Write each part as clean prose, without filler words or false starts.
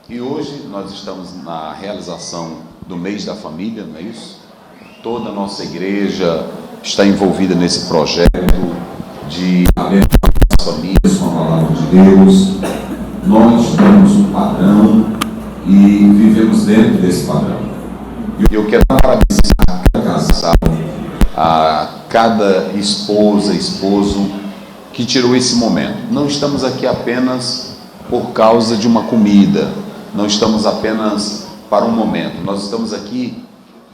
E hoje nós estamos na realização do mês da família, não é isso? Toda a nossa igreja está envolvida nesse projeto de abençoar as famílias com a palavra de Deus. Nós temos um padrão e vivemos dentro desse padrão. E eu quero parabenizar cada casal, a cada esposa, esposo que tirou esse momento. Não estamos aqui apenas por causa de uma comida, não estamos apenas para um momento, nós estamos aqui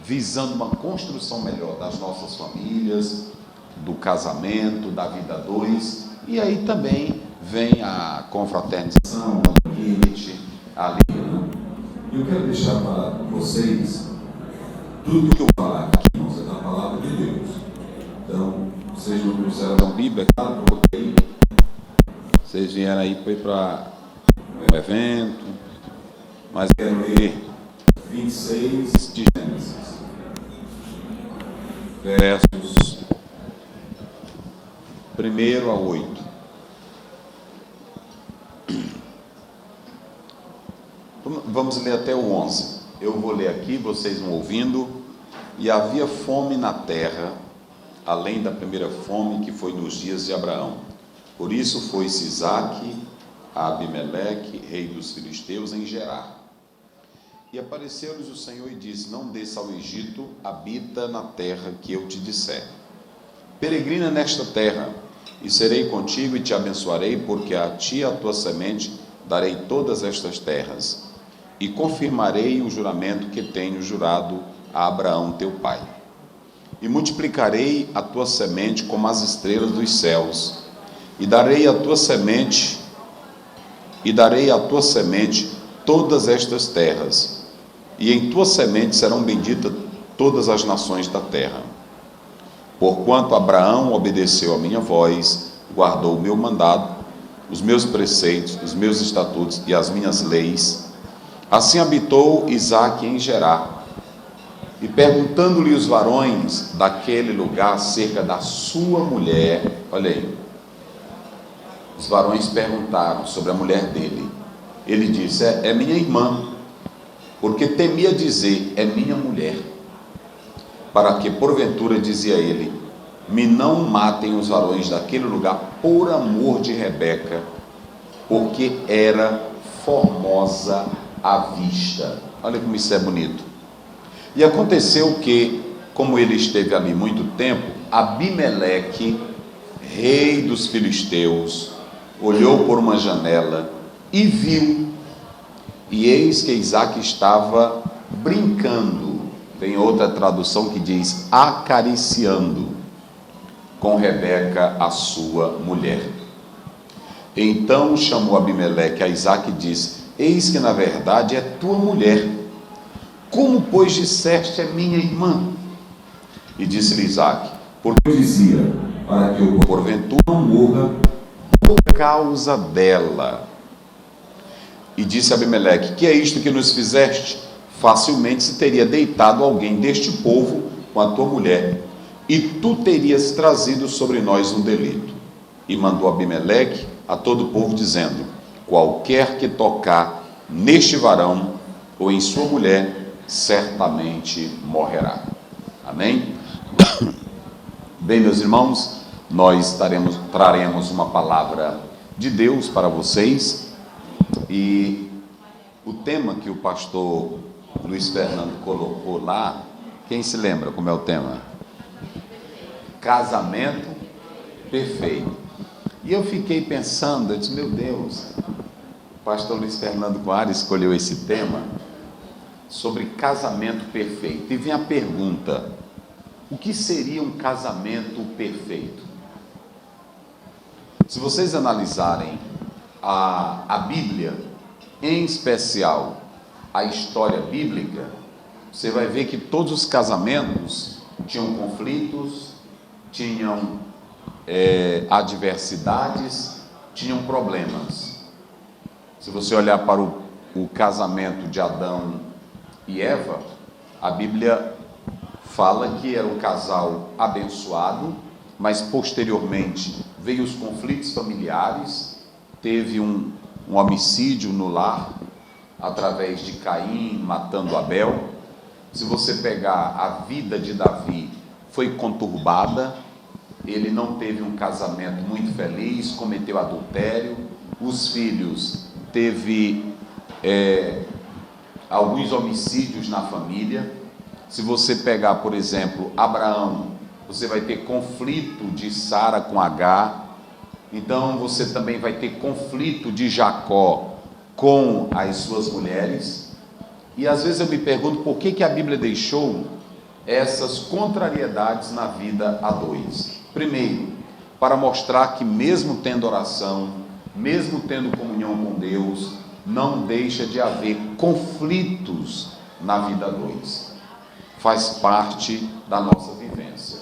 visando uma construção melhor das nossas famílias, do casamento, da vida a dois, e aí também vem a confraternização, a unidade, a alegria. Eu quero deixar para vocês tudo que eu falar aqui, irmãos, é da palavra de Deus. Então, vocês não trouxeram Bíblia, claro, porque vocês vieram aí para um evento, mas quero ler 26 de Gênesis, versos 1 a 8. Vamos ler até o 11. Eu vou ler aqui, vocês vão ouvindo. E havia fome na terra, além da primeira fome que foi nos dias de Abraão. Por isso foi-se Isaque a Abimeleque, rei dos filisteus, em Gerar. E apareceu-lhes o Senhor e disse: não desça ao Egito, habita na terra que eu te disser. Peregrina nesta terra, e serei contigo e te abençoarei, porque a ti e a tua semente darei todas estas terras, e confirmarei o juramento que tenho jurado a Abraão teu pai. E multiplicarei a tua semente como as estrelas dos céus, e darei à tua semente todas estas terras, e em tua semente serão benditas todas as nações da terra. Porquanto Abraão obedeceu a minha voz, guardou o meu mandado, os meus preceitos, os meus estatutos e as minhas leis, assim habitou Isaque em Gerar. E perguntando-lhe os varões daquele lugar acerca da sua mulher, olha aí, os varões perguntaram sobre a mulher dele. Ele disse: é minha irmã, porque temia dizer: é minha mulher, para que porventura, dizia ele, me não matem os varões daquele lugar por amor de Rebeca, porque era formosa à vista. Olha como isso é bonito. E aconteceu que, como ele esteve ali muito tempo, Abimeleque, rei dos filisteus, olhou por uma janela e viu, e eis que Isaque estava brincando, tem outra tradução que diz acariciando, com Rebeca, a sua mulher. Então chamou Abimeleque a Isaque e disse: eis que na verdade é tua mulher, como pois disseste é minha irmã? E disse-lhe Isaque: porque eu dizia, para que eu porventura não morra por causa dela. E disse Abimeleque: que é isto que nos fizeste? Facilmente se teria deitado alguém deste povo com a tua mulher, e tu terias trazido sobre nós um delito. E mandou Abimeleque a todo o povo, dizendo: qualquer que tocar neste varão ou em sua mulher, certamente morrerá. Amém? Bem, meus irmãos, nós traremos uma palavra de Deus para vocês, e o tema que o pastor Luiz Fernando colocou lá, quem se lembra como é o tema? Casamento perfeito. E eu fiquei pensando, eu disse: meu Deus, o pastor Luiz Fernando Coara escolheu esse tema sobre casamento perfeito. E vem a pergunta: o que seria um casamento perfeito? Se vocês analisarem a Bíblia, em especial a história bíblica, você vai ver que todos os casamentos tinham conflitos, tinham adversidades, tinham problemas. Se você olhar para o casamento de Adão e Eva, a Bíblia fala que era um casal abençoado, mas posteriormente veio os conflitos familiares, teve um homicídio no lar, através de Caim matando Abel. Se você pegar a vida de Davi, foi conturbada, ele não teve um casamento muito feliz, cometeu adultério, os filhos teve alguns homicídios na família. Se você pegar, por exemplo, Abraão, você vai ter conflito de Sara com Agar. Então você também vai ter conflito de Jacó com as suas mulheres. E às vezes eu me pergunto por que a Bíblia deixou essas contrariedades na vida a dois. Primeiro, para mostrar que mesmo tendo oração, mesmo tendo comunhão com Deus, não deixa de haver conflitos na vida a dois. Faz parte da nossa vivência.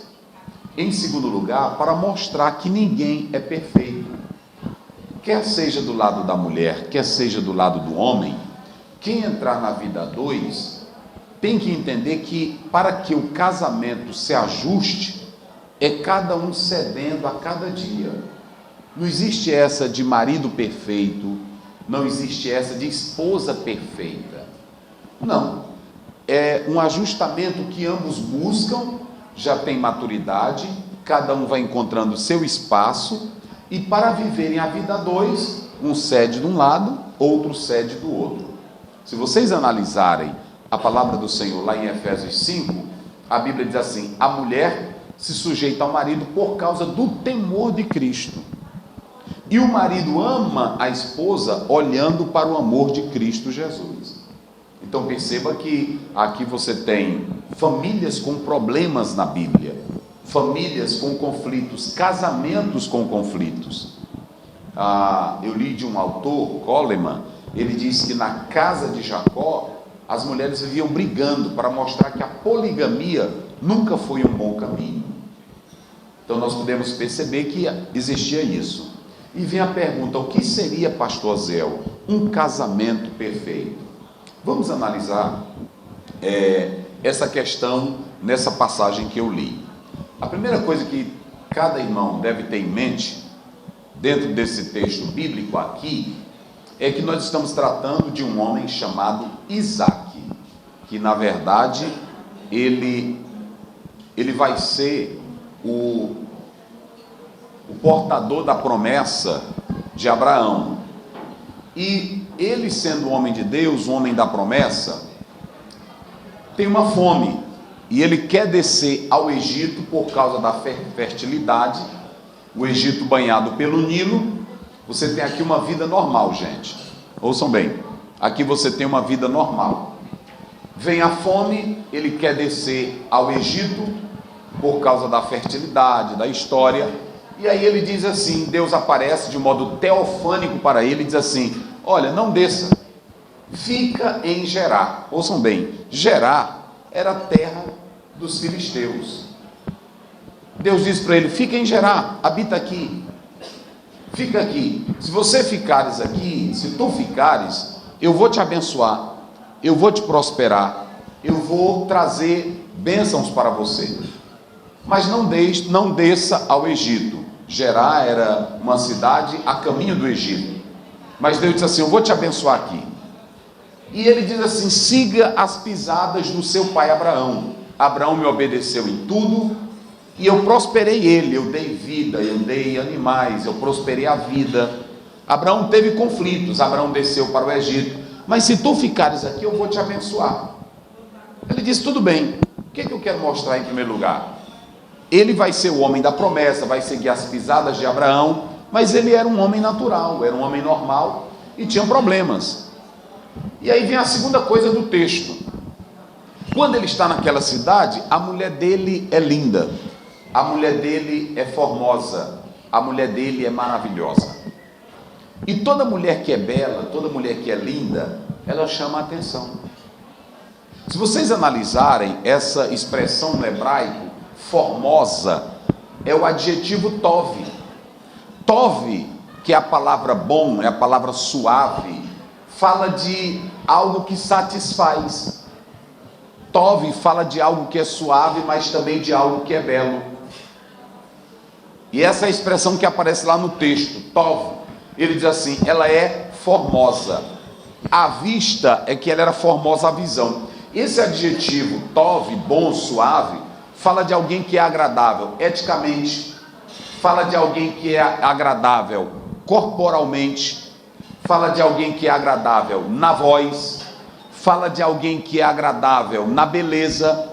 Em segundo lugar, para mostrar que ninguém é perfeito. Quer seja do lado da mulher, quer seja do lado do homem, quem entrar na vida a dois tem que entender que para que o casamento se ajuste, é cada um cedendo a cada dia. Não existe essa de marido perfeito, não existe essa de esposa perfeita. Não. É um ajustamento que ambos buscam, já tem maturidade, cada um vai encontrando seu espaço, e para viverem a vida a dois, um cede de um lado, outro cede do outro. Se vocês analisarem a palavra do Senhor lá em Efésios 5, a Bíblia diz assim: a mulher se sujeita ao marido por causa do temor de Cristo. E o marido ama a esposa olhando para o amor de Cristo Jesus. Então perceba que aqui você tem famílias com problemas na Bíblia, famílias com conflitos, casamentos com conflitos. Eu li de um autor, Coleman, ele diz que na casa de Jacó, as mulheres viviam brigando para mostrar que a poligamia nunca foi um bom caminho. Então nós podemos perceber que existia isso. E vem a pergunta: o que seria, pastor Zéu, um casamento perfeito? Vamos analisar essa questão nessa passagem que eu li. A primeira coisa que cada irmão deve ter em mente, dentro desse texto bíblico aqui, é que nós estamos tratando de um homem chamado Isaac, que na verdade ele vai ser o portador da promessa de Abraão. E ele, sendo um homem de Deus, um homem da promessa, tem uma fome, e ele quer descer ao Egito por causa da fertilidade. O Egito banhado pelo Nilo. Você tem aqui uma vida normal, gente, ouçam bem, aqui você tem uma vida normal. Vem a fome, ele quer descer ao Egito por causa da fertilidade, da história. E aí ele diz assim, Deus aparece de modo teofânico para ele e diz assim: olha, não desça, fica em Gerar. Ouçam bem, Gerar era a terra dos filisteus. Deus diz para ele: fica em Gerar, habita aqui, fica aqui. Se você ficares aqui, se tu ficares, eu vou te abençoar, eu vou te prosperar, eu vou trazer bênçãos para você. Mas não desça ao Egito. Gerar era uma cidade a caminho do Egito. Mas Deus disse assim: eu vou te abençoar aqui. E ele diz assim: siga as pisadas do seu pai Abraão. Abraão me obedeceu em tudo, e eu prosperei ele, eu dei vida, eu dei animais, eu prosperei a vida. Abraão teve conflitos, Abraão desceu para o Egito, mas se tu ficares aqui, eu vou te abençoar. Ele disse: tudo bem, o que eu quero mostrar em primeiro lugar? Ele vai ser o homem da promessa, vai seguir as pisadas de Abraão, mas ele era um homem natural, era um homem normal, e tinha problemas. E aí vem a segunda coisa do texto. Quando ele está naquela cidade, a mulher dele é linda, a mulher dele é formosa, a mulher dele é maravilhosa. E toda mulher que é bela, toda mulher que é linda, ela chama a atenção. Se vocês analisarem essa expressão no hebraico, formosa, é o adjetivo tov. Tov, que é a palavra bom, é a palavra suave, fala de algo que satisfaz. Tov fala de algo que é suave, mas também de algo que é belo. E essa é a expressão que aparece lá no texto, Tov. Ele diz assim: ela é formosa. à vista é que ela era formosa à visão. Esse adjetivo, tov, bom, suave, fala de alguém que é agradável eticamente, fala de alguém que é agradável corporalmente, fala de alguém que é agradável na voz, fala de alguém que é agradável na beleza.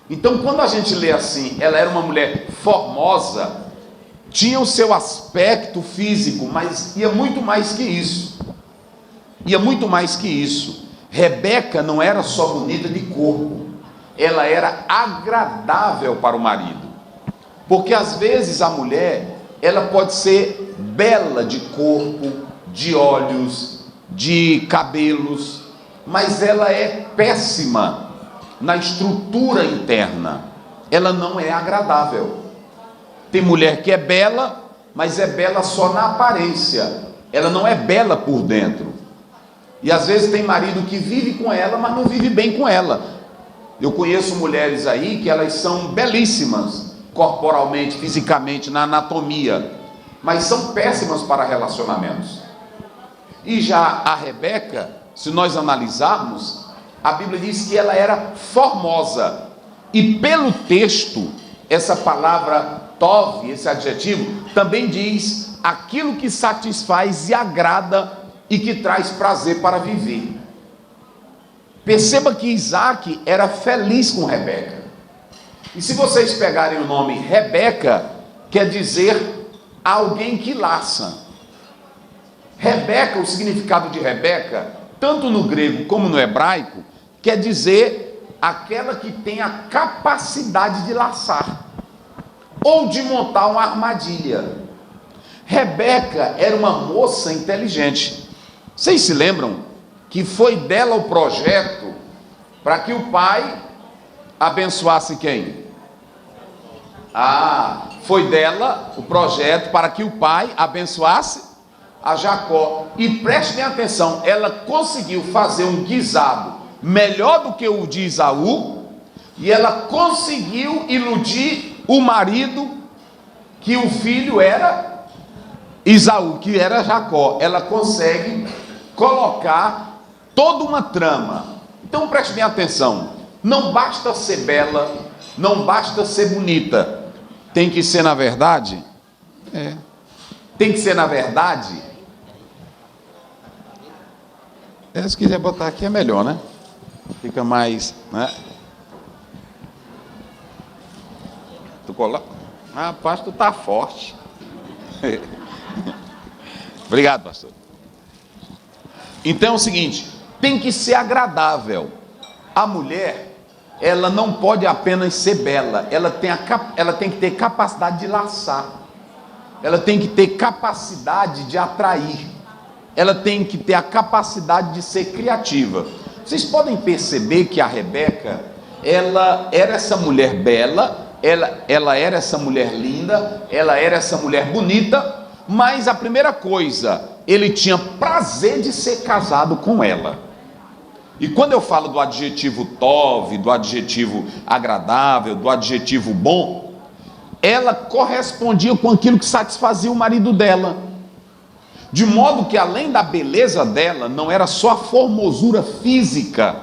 Então, quando a gente lê assim, ela era uma mulher formosa, tinha o seu aspecto físico, mas ia muito mais que isso. Ia muito mais que isso. Rebeca não era só bonita de corpo, ela era agradável para o marido. Porque às vezes a mulher, ela pode ser bela de corpo, de olhos, de cabelos, mas ela é péssima na estrutura interna. Ela não é agradável. Tem mulher que é bela, mas é bela só na aparência. Ela não é bela por dentro. E às vezes tem marido que vive com ela, mas não vive bem com ela. Eu conheço mulheres aí que elas são belíssimas, corporalmente, fisicamente, na anatomia, mas são péssimas para relacionamentos. E já a Rebeca, se nós analisarmos, a Bíblia diz que ela era formosa. E pelo texto, essa palavra tov, esse adjetivo, também diz aquilo que satisfaz e agrada e que traz prazer para viver. Perceba que Isaac era feliz com Rebeca. E se vocês pegarem o nome Rebeca, quer dizer alguém que laça. Rebeca, o significado de Rebeca, tanto no grego como no hebraico, quer dizer aquela que tem a capacidade de laçar ou de montar uma armadilha. Rebeca era uma moça inteligente. Vocês se lembram que foi dela o projeto para que o pai abençoasse quem? Foi dela o projeto para que o pai abençoasse a Jacó. E prestem atenção, ela conseguiu fazer um guisado melhor do que o de Esaú, e ela conseguiu iludir o marido, que o filho era Esaú, que era Jacó. Ela consegue colocar toda uma trama. Então preste bem atenção, não basta ser bela, não basta ser bonita, tem que ser na verdade, tem que ser na verdade. Se quiser botar aqui é melhor, né? Fica mais, né? Tu coloca? Rapaz, tu tá forte. Obrigado, pastor. Então é o seguinte, tem que ser agradável. A mulher, ela não pode apenas ser bela, ela tem que ter capacidade de laçar, ela tem que ter capacidade de atrair, ela tem que ter a capacidade de ser criativa. Vocês podem perceber que a Rebeca, ela era essa mulher bela, ela era essa mulher linda, ela era essa mulher bonita, mas a primeira coisa, ele tinha prazer de ser casado com ela. E quando eu falo do adjetivo tov, do adjetivo agradável, do adjetivo bom, ela correspondia com aquilo que satisfazia o marido dela. De modo que além da beleza dela, não era só a formosura física,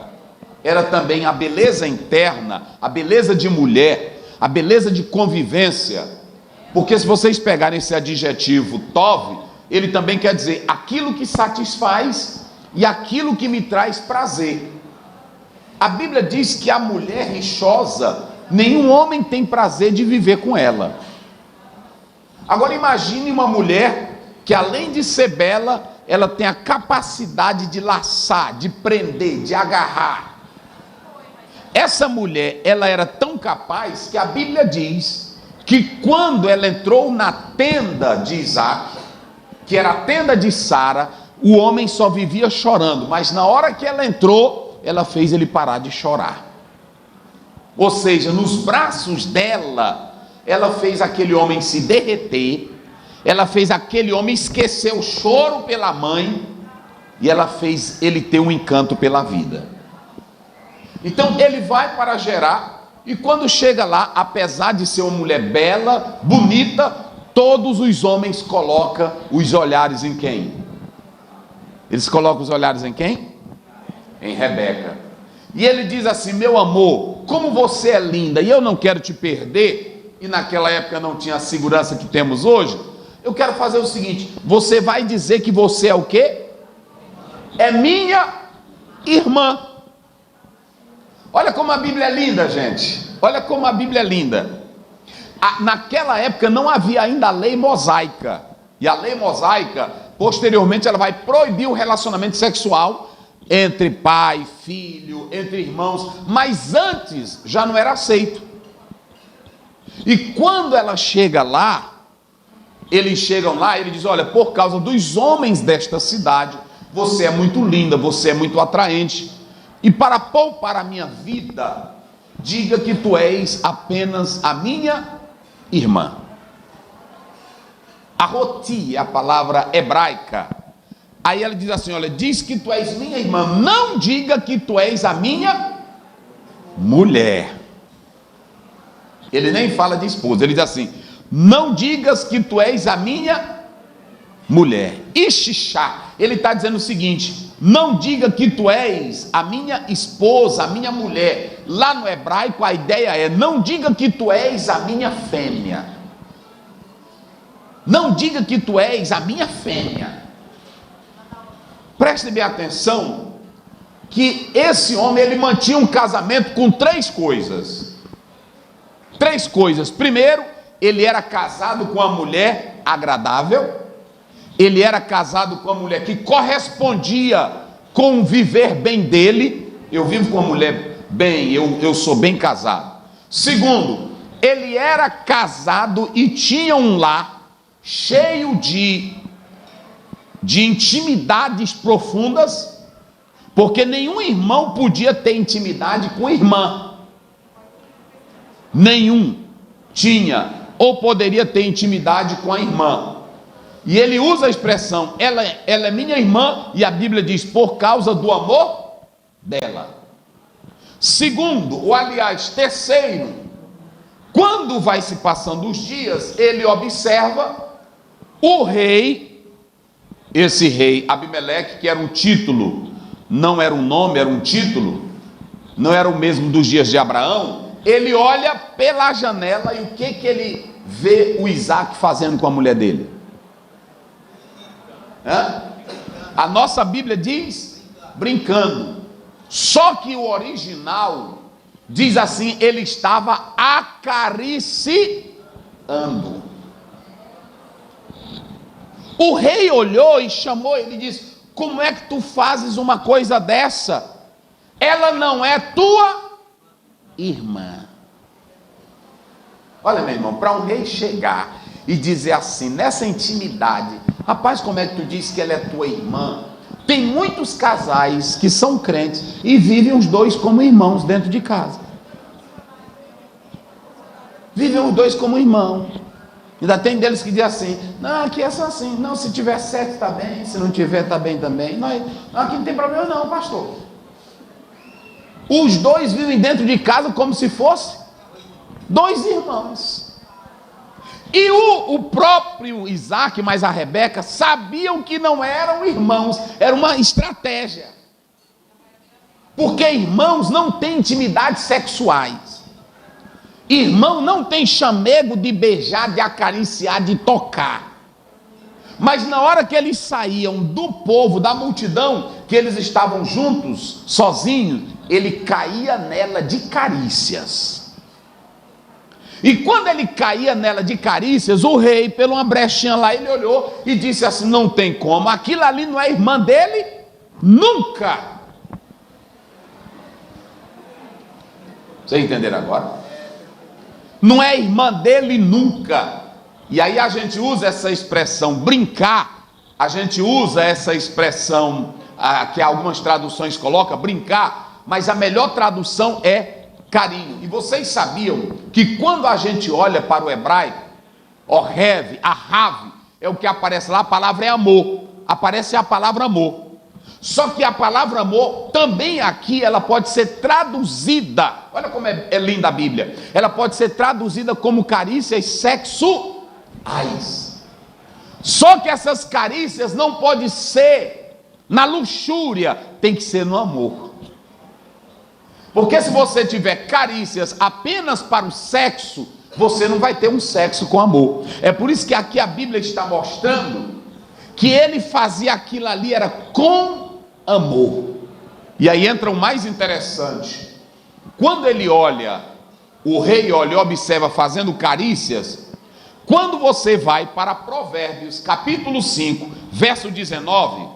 era também a beleza interna, a beleza de mulher, a beleza de convivência. Porque se vocês pegarem esse adjetivo tov, ele também quer dizer aquilo que satisfaz e aquilo que me traz prazer. A Bíblia diz que a mulher rixosa, nenhum homem tem prazer de viver com ela. Agora imagine uma mulher que além de ser bela, ela tem a capacidade de laçar, de prender, de agarrar. Essa mulher, ela era tão capaz que a Bíblia diz que quando ela entrou na tenda de Isaac, que era a tenda de Sara, o homem só vivia chorando, mas na hora que ela entrou, ela fez ele parar de chorar. Ou seja, nos braços dela, ela fez aquele homem se derreter, ela fez aquele homem esquecer o choro pela mãe, e ela fez ele ter um encanto pela vida. Então ele vai para Gerar, e quando chega lá, apesar de ser uma mulher bela, bonita, todos os homens colocam os olhares em quem? Eles colocam os olhares em quem? Em Rebeca. E ele diz assim: meu amor, como você é linda e eu não quero te perder, e naquela época não tinha a segurança que temos hoje, eu quero fazer o seguinte: você vai dizer que você é o quê? É minha irmã. Olha como a Bíblia é linda, gente. Olha como a Bíblia é linda. Naquela época não havia ainda a lei mosaica. E a lei mosaica, posteriormente, ela vai proibir o relacionamento sexual entre pai, filho, entre irmãos. Mas antes já não era aceito. E quando ela chega lá, eles chegam lá e ele diz: olha, por causa dos homens desta cidade, você é muito linda, você é muito atraente, e para poupar a minha vida, diga que tu és apenas a minha irmã. Arroti é a palavra hebraica. Aí ela diz assim: olha, diz que tu és minha irmã, não diga que tu és a minha mulher. Ele nem fala de esposa, ele diz assim: não digas que tu és a minha mulher. Ixixá, ele está dizendo o seguinte: não diga que tu és a minha esposa, a minha mulher. Lá no hebraico a ideia é: não diga que tu és a minha fêmea. Não diga que tu és a minha fêmea. Preste bem atenção que esse homem, ele mantinha um casamento com três coisas. Três coisas. Primeiro, ele era casado com uma mulher agradável. Ele era casado com uma mulher que correspondia com o viver bem dele. Eu vivo com uma mulher bem, eu sou bem casado. Segundo, ele era casado e tinha um lar cheio de intimidades profundas, porque nenhum irmão podia ter intimidade com irmã. Nenhum tinha ou poderia ter intimidade com a irmã. E ele usa a expressão: ela é minha irmã, e a Bíblia diz: por causa do amor dela. Segundo, ou aliás, terceiro, quando vai se passando os dias, ele observa o rei, esse rei Abimeleque, que era um título, não era um nome, era um título, não era o mesmo dos dias de Abraão. Ele olha pela janela e o que ele vê o Isaac fazendo com a mulher dele? A nossa Bíblia diz brincando, só que o original diz assim: ele estava acariciando. O rei olhou e chamou ele e disse: como é que tu fazes uma coisa dessa? Ela não é tua irmã. Olha, meu irmão, para um rei chegar e dizer assim, nessa intimidade: rapaz, como é que tu diz que ela é tua irmã? Tem muitos casais que são crentes e vivem os dois como irmãos dentro de casa. Vivem os dois como irmão. Ainda tem deles que dizem assim: não, aqui é só assim, não, se tiver certo está bem, se não tiver está bem também. Não, aqui não tem problema não, pastor. Os dois vivem dentro de casa como se fossem dois irmãos. E o próprio Isaac, mas a Rebeca, sabiam que não eram irmãos, era uma estratégia. Porque irmãos não têm intimidades sexuais. Irmão não tem chamego de beijar, de acariciar, de tocar. Mas na hora que eles saíam do povo, da multidão, que eles estavam juntos, sozinhos, ele caía nela de carícias. E quando ele caía nela de carícias, o rei, pela uma brechinha lá, ele olhou e disse assim: não tem como, aquilo ali não é irmã dele, nunca. Vocês entenderam agora? Não é irmã dele nunca. E aí a gente usa essa expressão brincar, a gente usa essa expressão que algumas traduções colocam, brincar, mas a melhor tradução é carinho. E vocês sabiam que quando a gente olha para o hebraico, Ohev, Ahav, é o que aparece lá, a palavra é amor, aparece a palavra amor. Só que a palavra amor também aqui ela pode ser traduzida, olha como é linda a Bíblia, ela pode ser traduzida como carícias sexuais. Só que essas carícias não podem ser Na luxúria, tem que ser no amor. Porque se você tiver carícias apenas para o sexo, você não vai ter um sexo com amor. É por isso que aqui a Bíblia está mostrando que ele fazia aquilo ali, era com amor. E aí entra o mais interessante. Quando ele olha, o rei olha e observa fazendo carícias, quando você vai para Provérbios, capítulo 5, verso 19,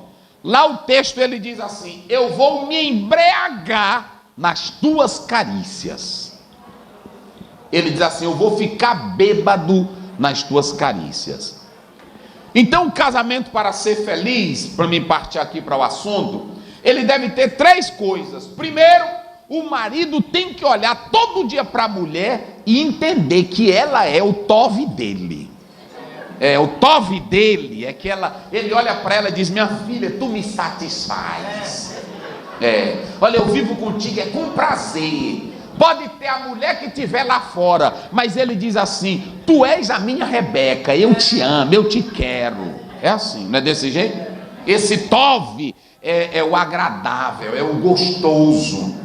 lá o texto ele diz assim: eu vou me embriagar nas tuas carícias. Ele diz assim: eu vou ficar bêbado nas tuas carícias. Então o casamento, para ser feliz, para me partir aqui para o assunto, ele deve ter 3 coisas. Primeiro, o marido tem que olhar todo dia para a mulher e entender que ela é o tove dele. O tove dele é que ele olha para ela e diz: minha filha, tu me satisfaz. Olha, eu vivo contigo, com prazer. Pode ter a mulher que estiver lá fora, mas ele diz assim: tu és a minha Rebeca, eu te amo, eu te quero. É assim, não é desse jeito? Esse tove é o agradável, é o gostoso.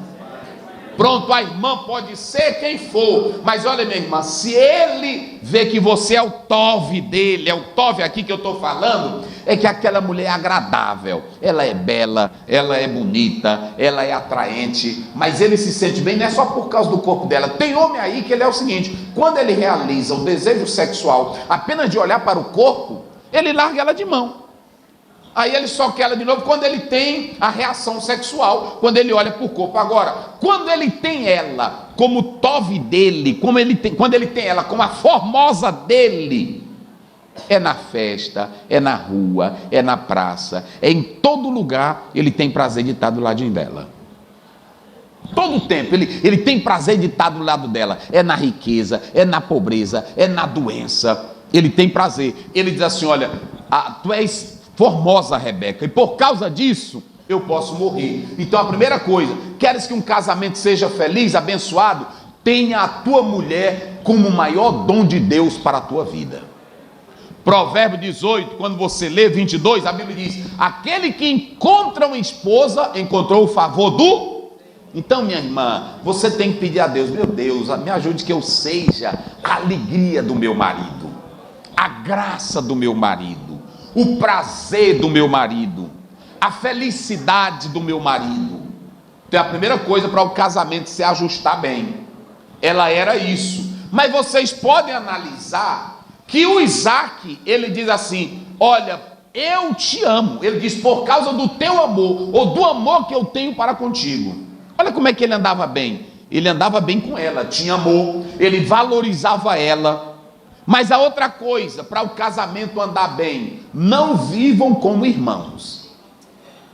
Pronto, a irmã pode ser quem for, mas olha, minha irmã, se ele vê que você é o tove dele, é o tove aqui que eu estou falando, é que aquela mulher é agradável, ela é bela, ela é bonita, ela é atraente, mas ele se sente bem, não é só por causa do corpo dela. Tem homem aí que ele é o seguinte: quando ele realiza o desejo sexual apenas de olhar para o corpo, ele larga ela de mão. Aí ele só quer ela de novo quando ele tem a reação sexual, quando ele olha para o corpo. Agora, quando ele tem ela como tove dele, quando ele tem ela como a formosa dele, é na festa, é na rua, é na praça, é em todo lugar, ele tem prazer de estar do ladinho dela. Todo o tempo ele tem prazer de estar do lado dela. É na riqueza, é na pobreza, é na doença, ele tem prazer. Ele diz assim: olha, tu és formosa, Rebeca, e por causa disso eu posso morrer. Então a primeira coisa: queres que um casamento seja feliz, abençoado? Tenha a tua mulher como o maior dom de Deus para a tua vida. Provérbio 18, quando você lê 22, a Bíblia diz: aquele que encontra uma esposa encontrou o favor do... Então, minha irmã, você tem que pedir a Deus: meu Deus, me ajude que eu seja a alegria do meu marido, a graça do meu marido, o prazer do meu marido, a felicidade do meu marido. Então a primeira coisa para o casamento se ajustar bem, ela era isso. Mas vocês podem analisar que o Isaac, ele diz assim: olha, eu te amo. Ele diz: por causa do teu amor, ou do amor que eu tenho para contigo. Olha como é que ele andava bem. Ele andava bem com ela, tinha amor, ele valorizava ela. Mas a outra coisa, para o casamento andar bem: não vivam como irmãos.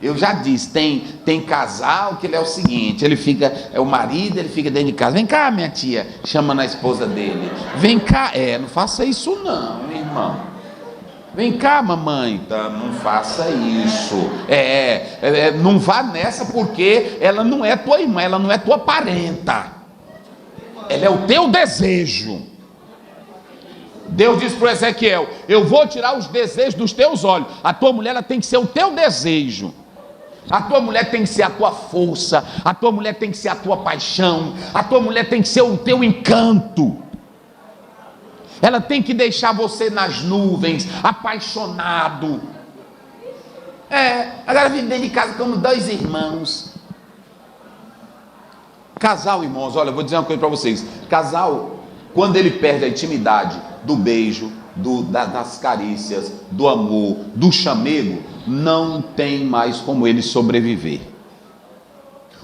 Eu já disse, tem casal que ele é o seguinte: ele fica, o marido, ele fica dentro de casa: vem cá, minha tia, chamando a esposa dele, vem cá, não faça isso não, irmão. Vem cá, mamãe, não faça isso, não vá nessa, porque ela não é tua irmã, ela não é tua parenta, ela é o teu desejo. Deus diz para Ezequiel: eu vou tirar os desejos dos teus olhos. A tua mulher, ela tem que ser o teu desejo. A tua mulher tem que ser a tua força. A tua mulher tem que ser a tua paixão. A tua mulher tem que ser o teu encanto. Ela tem que deixar você nas nuvens, apaixonado. Agora vive dentro de casa como 2 irmãos. Casal, irmãos, olha, eu vou dizer uma coisa para vocês. Casal, quando ele perde a intimidade do beijo, das carícias, do amor, do chamego, não tem mais como ele sobreviver.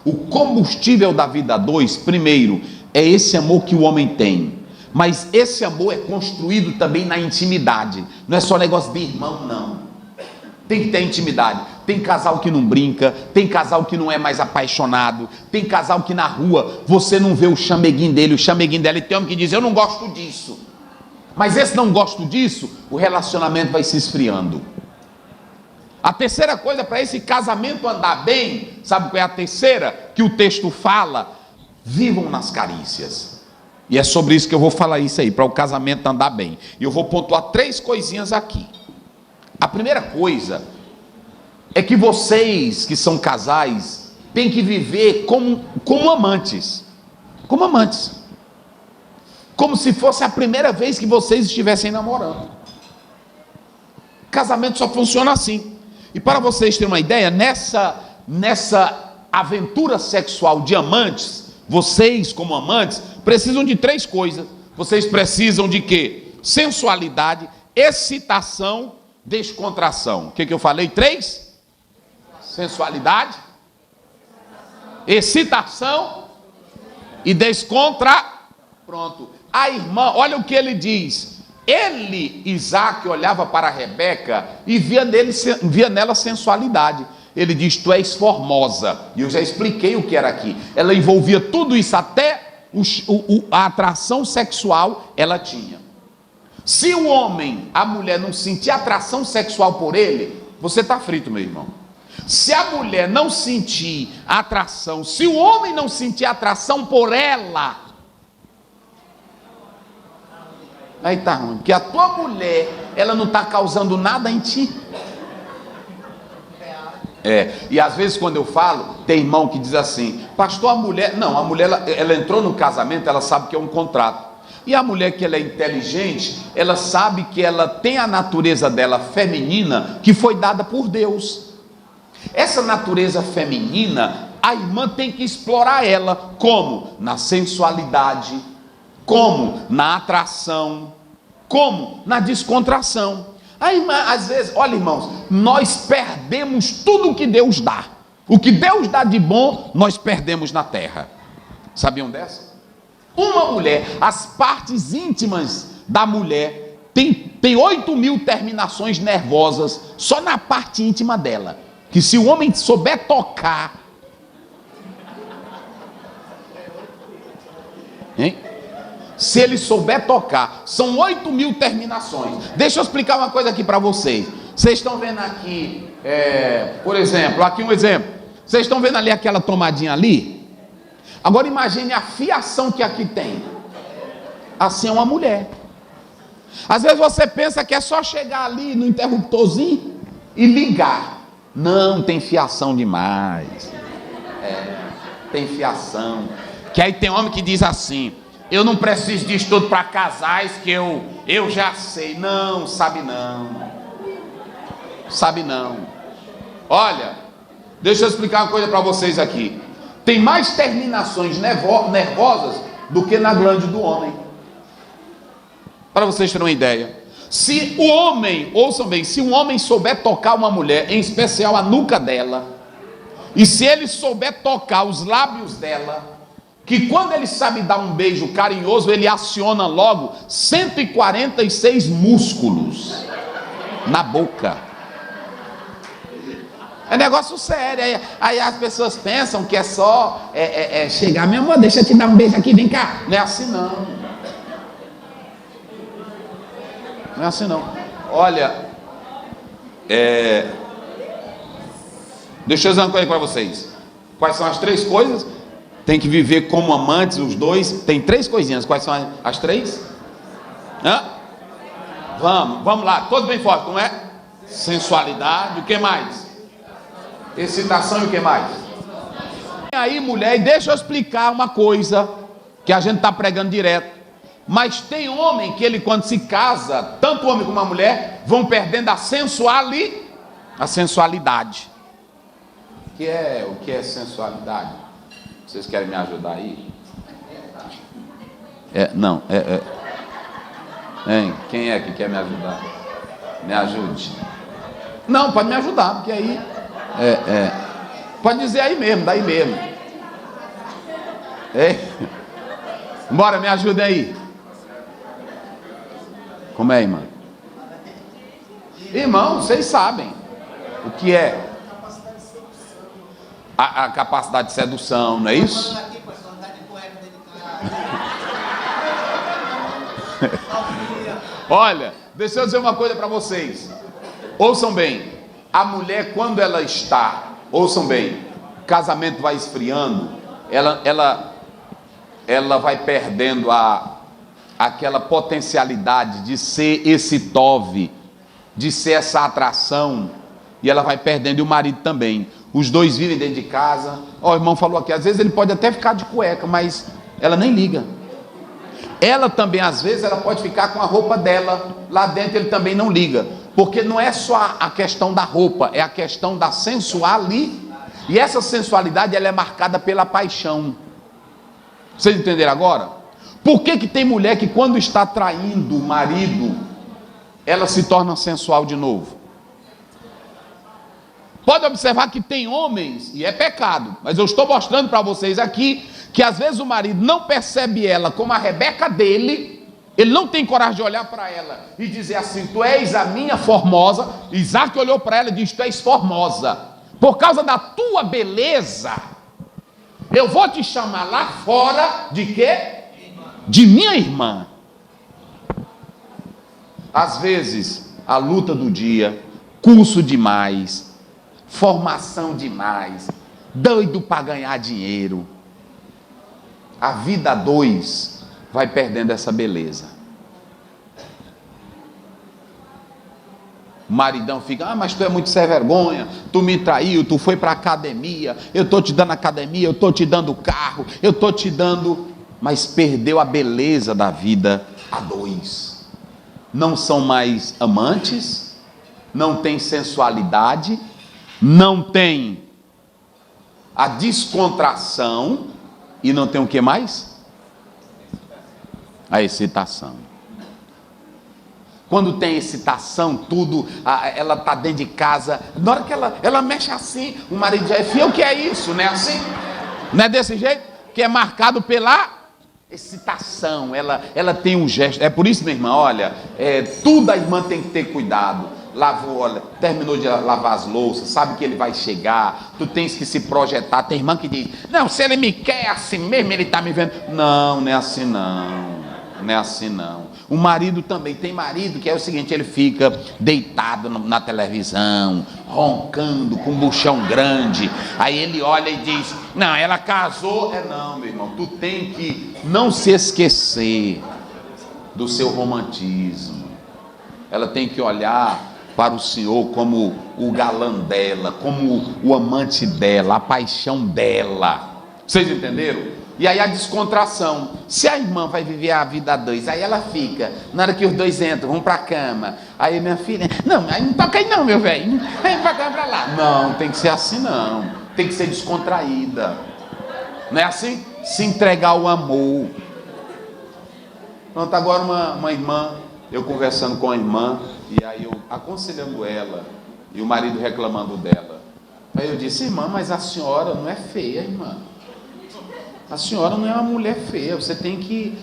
O combustível da vida a 2, primeiro, é esse amor que o homem tem. Mas esse amor é construído também na intimidade. Não é só negócio de irmão, não. Tem que ter intimidade. Tem casal que não brinca, tem casal que não é mais apaixonado, tem casal que na rua você não vê o chameguinho dele, o chameguinho dela, e tem homem que diz: eu não gosto disso. Mas esse não gosto disso, o relacionamento vai se esfriando. A terceira coisa para esse casamento andar bem, sabe qual é a terceira que o texto fala? Vivam nas carícias. E é sobre isso que eu vou falar isso aí, para o casamento andar bem. E eu vou pontuar 3 coisinhas aqui. A primeira coisa é que vocês que são casais têm que viver como amantes. Como amantes. Como se fosse a primeira vez que vocês estivessem namorando. Casamento só funciona assim. E para vocês terem uma ideia, nessa aventura sexual de amantes, vocês como amantes precisam de 3 coisas. Vocês precisam de quê? Sensualidade, excitação, descontração. O que eu falei? 3? Sensualidade, excitação e Pronto. A irmã, olha o que ele diz. Isaac, olhava para Rebeca e via nela sensualidade. Ele diz: tu és formosa. E eu já expliquei o que era aqui. Ela envolvia tudo isso, até a atração sexual ela tinha. Se o homem, a mulher não sentir atração sexual por ele, você está frito, meu irmão. Se a mulher não sentir atração, se o homem não sentir atração por ela, aí tá ruim, porque a tua mulher, ela não está causando nada em ti. E às vezes quando eu falo, tem irmão que diz assim: pastor, a mulher ela entrou no casamento, ela sabe que é um contrato. E a mulher, que ela é inteligente, ela sabe que ela tem a natureza dela feminina, que foi dada por Deus. Essa natureza feminina, a irmã tem que explorar ela. Como? Na sensualidade. Como? Na atração. Como? Na descontração. A irmã, às vezes, olha, irmãos, nós perdemos tudo o que Deus dá. O que Deus dá de bom, nós perdemos na terra. Sabiam dessa? Uma mulher, as partes íntimas da mulher, tem 8.000 terminações nervosas só na parte íntima dela. Que se o homem souber tocar, hein? Se ele souber tocar, são 8.000 terminações. Deixa eu explicar uma coisa aqui para vocês. Vocês estão vendo aqui, por exemplo, aqui um exemplo. Vocês estão vendo ali aquela tomadinha ali? Agora imagine a fiação que aqui tem. Assim é uma mulher. Às vezes você pensa que é só chegar ali no interruptorzinho e ligar. Não, tem fiação demais. Tem fiação. Que aí tem homem que diz assim: eu não preciso de estudo para casais, que eu já sei. Não, sabe não. Sabe não. Olha, deixa eu explicar uma coisa para vocês aqui. Tem mais terminações nervosas do que na glande do homem. Para vocês terem uma ideia. Se o homem, ouçam bem, se um homem souber tocar uma mulher, em especial a nuca dela, e se ele souber tocar os lábios dela, que quando ele sabe dar um beijo carinhoso, ele aciona logo 146 músculos na boca. É negócio sério. Aí as pessoas pensam que é só chegar, meu amor, deixa eu te dar um beijo aqui, vem cá. Não é assim não. Não é assim não. Olha, deixa eu dizer uma coisa para vocês. Quais são as 3 coisas? Tem que viver como amantes, os dois. Tem 3 coisinhas. Quais são as 3? Vamos lá, todos bem forte, não é? Sensualidade, o que mais? Excitação e o que mais? E aí, mulher, e deixa eu explicar uma coisa que a gente está pregando direto. Mas tem homem que ele, quando se casa, tanto o homem como a mulher, vão perdendo a sensualidade. O que é sensualidade? Vocês querem me ajudar aí? Quem é que quer me ajudar? Me ajude. Não, pode me ajudar, porque aí pode dizer aí mesmo, daí mesmo. Bora, me ajuda aí. Como é, irmão? Irmão, vocês sabem o que é a capacidade de sedução, não é isso? Olha, deixa eu dizer uma coisa para vocês. Ouçam bem. A mulher, quando ela está, ouçam bem, o casamento vai esfriando, ela vai perdendo aquela potencialidade de ser esse tove, de ser essa atração. e ela vai perdendo, e o marido também. Os dois vivem dentro de casa. Ó, o irmão falou aqui, às vezes ele pode até ficar de cueca, mas ela nem liga. Ela também, às vezes, ela pode ficar com a roupa dela lá dentro, ele também não liga. Porque não é só a questão da roupa, é a questão da sensualidade. E essa sensualidade, ela é marcada pela paixão. Vocês entenderam agora? Por que tem mulher que quando está traindo o marido, ela se torna sensual de novo? Pode observar que tem homens, e é pecado, mas eu estou mostrando para vocês aqui, que às vezes o marido não percebe ela como a Rebeca dele, ele não tem coragem de olhar para ela e dizer assim, tu és a minha formosa. Isaac olhou para ela e disse, tu és formosa, por causa da tua beleza, eu vou te chamar lá fora de quê? De minha irmã. Às vezes, a luta do dia, curso demais, formação demais, doido para ganhar dinheiro, a vida a dois vai perdendo essa beleza. O maridão fica, mas tu é muito sem vergonha, tu me traiu, tu foi para a academia, eu estou te dando academia, eu estou te dando carro, eu estou te dando, mas perdeu a beleza da vida a dois. Não são mais amantes, não tem sensualidade, não tem a descontração e não tem o que mais? A excitação. Quando tem excitação, tudo, ela está dentro de casa, na hora que ela mexe assim, o marido já é o que é isso, não é assim? Não é desse jeito? Que é marcado pela excitação, ela tem um gesto, é por isso, minha irmã, olha, tudo a irmã tem que ter cuidado. Lavou, olha, terminou de lavar as louças, sabe que ele vai chegar, tu tens que se projetar. Tem irmã que diz, não, se ele me quer assim mesmo, ele está me vendo. Não, não é assim não, não é assim não. O marido também, tem marido que é o seguinte, ele fica deitado na televisão, roncando, com um buchão grande, aí ele olha e diz, não, ela casou. Não, meu irmão, tu tem que não se esquecer do seu romantismo. Ela tem que olhar para o Senhor como o galã dela, como o amante dela, a paixão dela. Vocês entenderam? E aí a descontração. Se a irmã vai viver a vida a dois, aí ela fica, na hora que os dois entram, vão para a cama, aí minha filha, não, aí não toca aí não, meu velho, vem para cá, para lá. Não, tem que ser assim não, tem que ser descontraída. Não é assim? Se entregar ao amor. Pronto, agora uma irmã, eu conversando com a irmã, e aí eu aconselhando ela, e o marido reclamando dela. Aí eu disse, irmã, mas a senhora não é feia, irmã. A senhora não é uma mulher feia, você tem que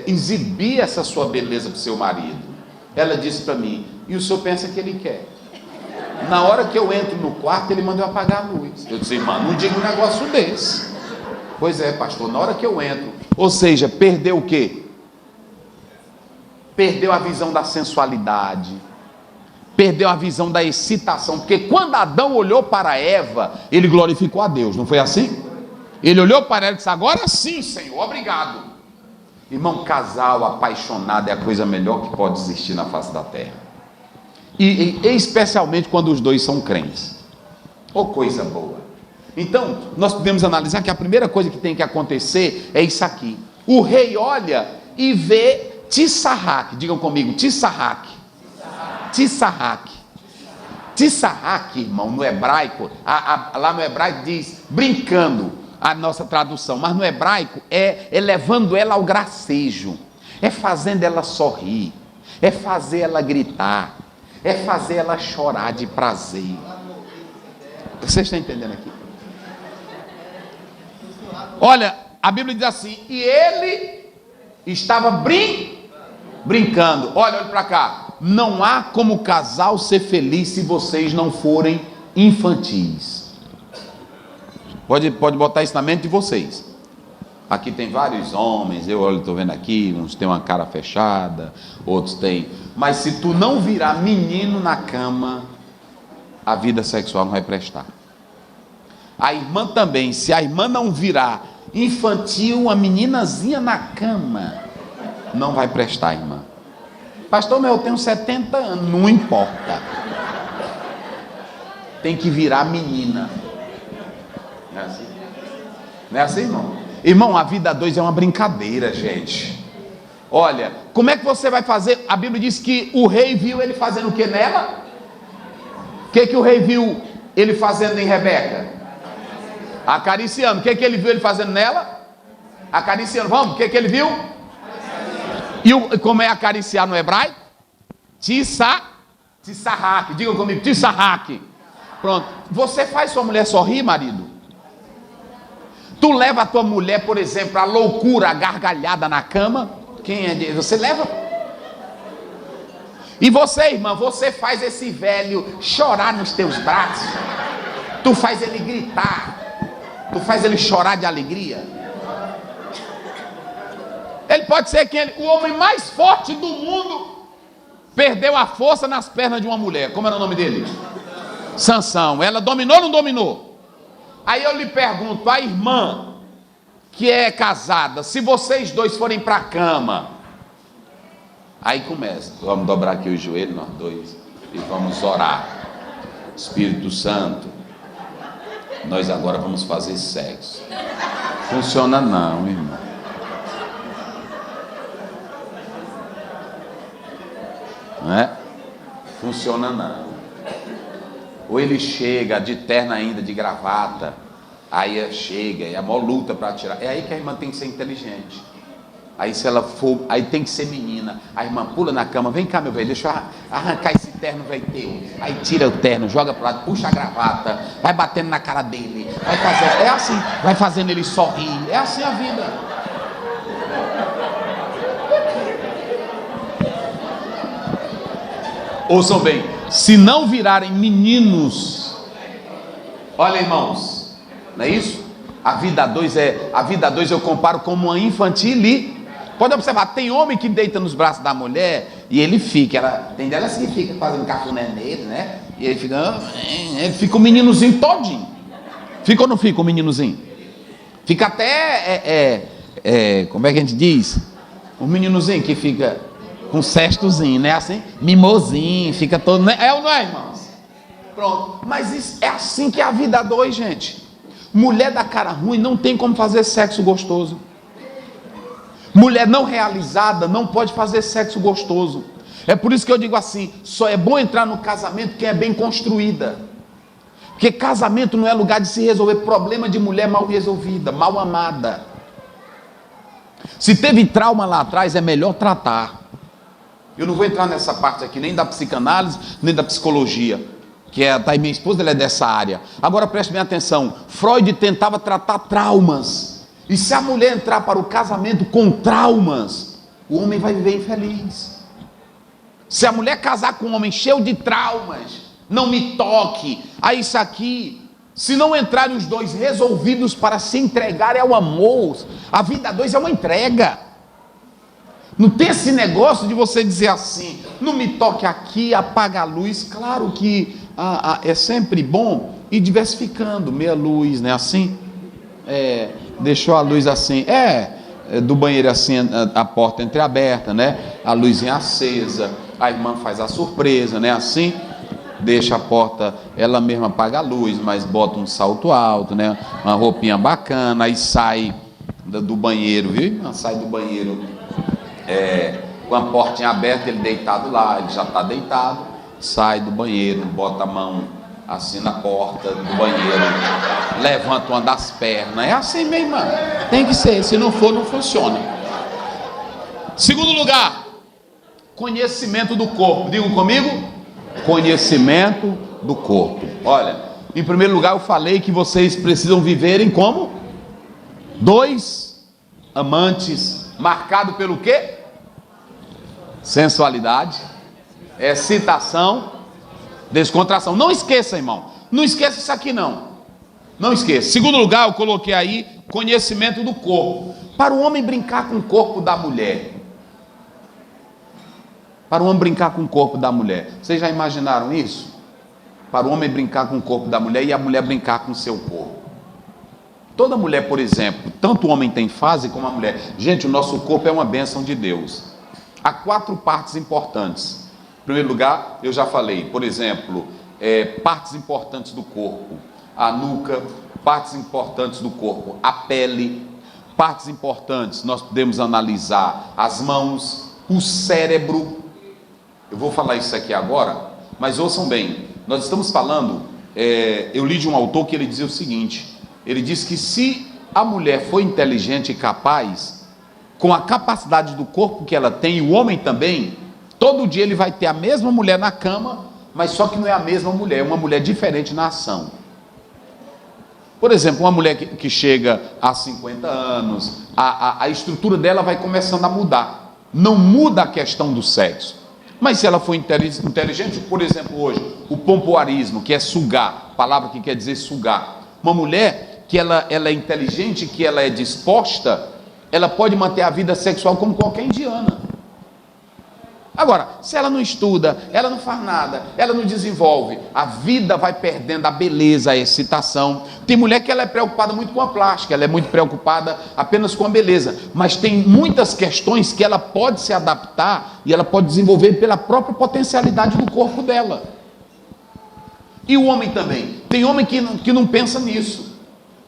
exibir essa sua beleza para o seu marido. Ela disse para mim, e o senhor pensa que ele quer? Na hora que eu entro no quarto, ele mandou apagar a luz. Eu disse, irmã, não diga um negócio desse. Pois é, pastor, na hora que eu entro, ou seja, perdeu o quê? Perdeu a visão da sensualidade, perdeu a visão da excitação, porque quando Adão olhou para Eva, ele glorificou a Deus, não foi assim? Ele olhou para ela e disse, agora sim, Senhor, obrigado. Irmão, casal apaixonado é a coisa melhor que pode existir na face da terra, e especialmente quando os dois são crentes, oh coisa boa. Então, nós podemos analisar que a primeira coisa que tem que acontecer é isso aqui, o rei olha e vê Tisarraque, digam comigo, Tisarraque. Tisarraque. Tisarraque, irmão, no hebraico, lá no hebraico diz brincando, a nossa tradução, mas no hebraico é levando ela ao gracejo, é fazendo ela sorrir, é fazer ela gritar, é fazer ela chorar de prazer. Vocês estão entendendo aqui? Olha, a Bíblia diz assim, e ele estava brincando. Olha para cá, não há como casal ser feliz se vocês não forem infantis. Pode botar isso na mente de vocês. Aqui tem vários homens, eu estou vendo aqui, uns têm uma cara fechada, outros têm, mas se tu não virar menino na cama, a vida sexual não vai prestar. A irmã também, se a irmã não virar infantil, uma meninazinha na cama, não vai prestar, irmã. Pastor, eu tenho 70 anos, não importa. tem que virar menina. Não é assim? Não é assim, irmão? Irmão, a vida a dois é uma brincadeira, gente. Olha, como é que você vai fazer? A Bíblia diz que o rei viu ele fazendo o que nela? O que o rei viu ele fazendo em Rebeca? Acariciando. O que ele viu ele fazendo nela? Acariciando. Vamos, o que ele viu? E como é acariciar no hebraico? Tissarraque. Diga comigo, tissarraque. Pronto. Você faz sua mulher sorrir, marido? Tu leva a tua mulher, por exemplo, a loucura, a gargalhada na cama? Quem é de... Você leva? E você, irmã, você faz esse velho chorar nos teus braços. Tu faz ele gritar. Tu faz ele chorar de alegria. Ele pode ser o homem mais forte do mundo. Perdeu a força nas pernas de uma mulher. Como era o nome dele? Sansão. Ela dominou ou não dominou? Aí eu lhe pergunto, a irmã que é casada, se vocês dois forem para a cama, aí começa, vamos dobrar aqui o joelho, nós dois, e vamos orar. Espírito Santo, nós agora vamos fazer sexo. Funciona não, irmão. Não é? Funciona não. Ou ele chega de terno ainda, de gravata, aí chega, é a maior luta para tirar. É aí que a irmã tem que ser inteligente. Aí se ela for, aí tem que ser menina. A irmã pula na cama, vem cá meu velho, deixa eu arrancar esse terno velho teu. Aí tira o terno, joga para lado, puxa a gravata, vai batendo na cara dele, vai fazer, é assim, vai fazendo ele sorrir, é assim a vida. Ouçam bem, se não virarem meninos, olha irmãos, não é isso? A vida a dois eu comparo como uma infantil. Pode observar, tem homem que deita nos braços da mulher e ele fica, tem delas que fica fazendo cafuné nele, né? E ele fica o meninozinho todinho. Fica ou não fica o meninozinho? Fica até, como é que a gente diz? O meninozinho que fica com cestozinho, né? Assim, mimosinho, fica todo, né? É ou não é, irmãos? Pronto, mas isso é assim que é a vida a dois, gente. Mulher da cara ruim não tem como fazer sexo gostoso. Mulher não realizada não pode fazer sexo gostoso. É por isso que eu digo assim, só é bom entrar no casamento quem é bem construída. Porque casamento não é lugar de se resolver problema de mulher mal resolvida, mal amada. Se teve trauma lá atrás, é melhor tratar. Eu não vou entrar nessa parte aqui, nem da psicanálise, nem da psicologia, que a minha esposa ela é dessa área. Agora preste bem atenção, Freud tentava tratar traumas, e se a mulher entrar para o casamento com traumas, o homem vai viver infeliz. Se a mulher casar com um homem cheio de traumas, não me toque, isso aqui, se não entrarem os dois resolvidos para se entregar ao amor, a vida a dois é uma entrega. Não tem esse negócio de você dizer assim, não me toque aqui, apaga a luz. Claro que é sempre bom ir diversificando, meia luz, né? Assim, deixou a luz assim, do banheiro assim, a porta entreaberta, né? A luzinha acesa, a irmã faz a surpresa, né? Assim, deixa a porta, ela mesma apaga a luz, mas bota um salto alto, né? Uma roupinha bacana, aí sai do banheiro, viu? Sai do banheiro com a portinha aberta, ele deitado lá, ele já está deitado, sai do banheiro, bota a mão assim na porta do banheiro, levanta uma das pernas, é assim, minha irmã, tem que ser, se não for, não funciona. Segundo lugar, conhecimento do corpo, digam comigo, conhecimento do corpo. Olha, em primeiro lugar eu falei que vocês precisam viverem como? Dois amantes, marcado pelo quê? Sensualidade, excitação, descontração. Não esqueça, irmão, não esqueça isso aqui não esqueça. Segundo lugar, eu coloquei aí conhecimento do corpo. Para o homem brincar com o corpo da mulher, para o homem brincar com o corpo da mulher, vocês já imaginaram isso? Para o homem brincar com o corpo da mulher e a mulher brincar com o seu corpo. Toda mulher, por exemplo, tanto o homem tem fase como a mulher. Gente, o nosso corpo é uma bênção de Deus. Há 4 partes importantes. Em primeiro lugar, eu já falei, por exemplo, partes importantes do corpo, a nuca, partes importantes do corpo, a pele, partes importantes, nós podemos analisar as mãos, o cérebro. Eu vou falar isso aqui agora, mas ouçam bem, nós estamos falando, eu li de um autor que ele dizia o seguinte, ele diz que se a mulher for inteligente e capaz, com a capacidade do corpo que ela tem, e o homem também, todo dia ele vai ter a mesma mulher na cama, mas só que não é a mesma mulher, é uma mulher diferente na ação. Por exemplo, uma mulher que chega a 50 anos, a estrutura dela vai começando a mudar. Não muda a questão do sexo. Mas se ela for inteligente, por exemplo, hoje, o pompoarismo, que é sugar, palavra que quer dizer sugar. Uma mulher que ela é inteligente, que ela é disposta, ela pode manter a vida sexual como qualquer indiana. Agora, se ela não estuda, ela não faz nada, ela não desenvolve, a vida vai perdendo a beleza, a excitação. Tem mulher que ela é preocupada muito com a plástica, ela é muito preocupada apenas com a beleza, mas tem muitas questões que ela pode se adaptar e ela pode desenvolver pela própria potencialidade do corpo dela. E o homem também, tem homem que não pensa nisso,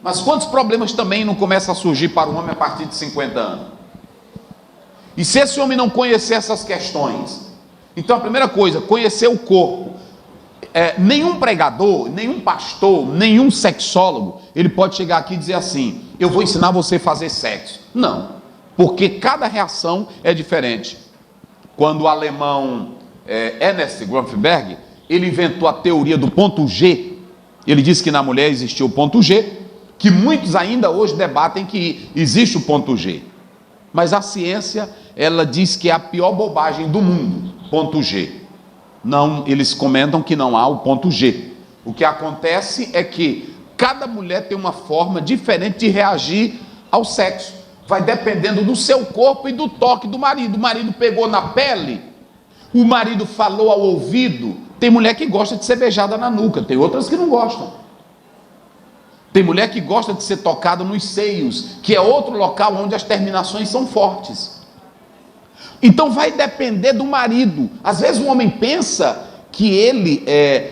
mas quantos problemas também não começam a surgir para o homem a partir de 50 anos? E se esse homem não conhecer essas questões, então a primeira coisa, conhecer o corpo. Nenhum pregador, nenhum pastor, nenhum sexólogo, ele pode chegar aqui e dizer assim, eu vou ensinar você a fazer sexo. Não, porque cada reação é diferente. Quando o alemão Ernst Grünberg, ele inventou a teoria do ponto G, ele disse que na mulher existia o ponto G, que muitos ainda hoje debatem que existe o ponto G. Mas a ciência, ela diz que é a pior bobagem do mundo, ponto G. Não, eles comentam que não há o ponto G. O que acontece é que cada mulher tem uma forma diferente de reagir ao sexo. Vai dependendo do seu corpo e do toque do marido. O marido pegou na pele, o marido falou ao ouvido. Tem mulher que gosta de ser beijada na nuca, tem outras que não gostam. Tem mulher que gosta de ser tocada nos seios, que é outro local onde as terminações são fortes. Então vai depender do marido. Às vezes o homem pensa que ele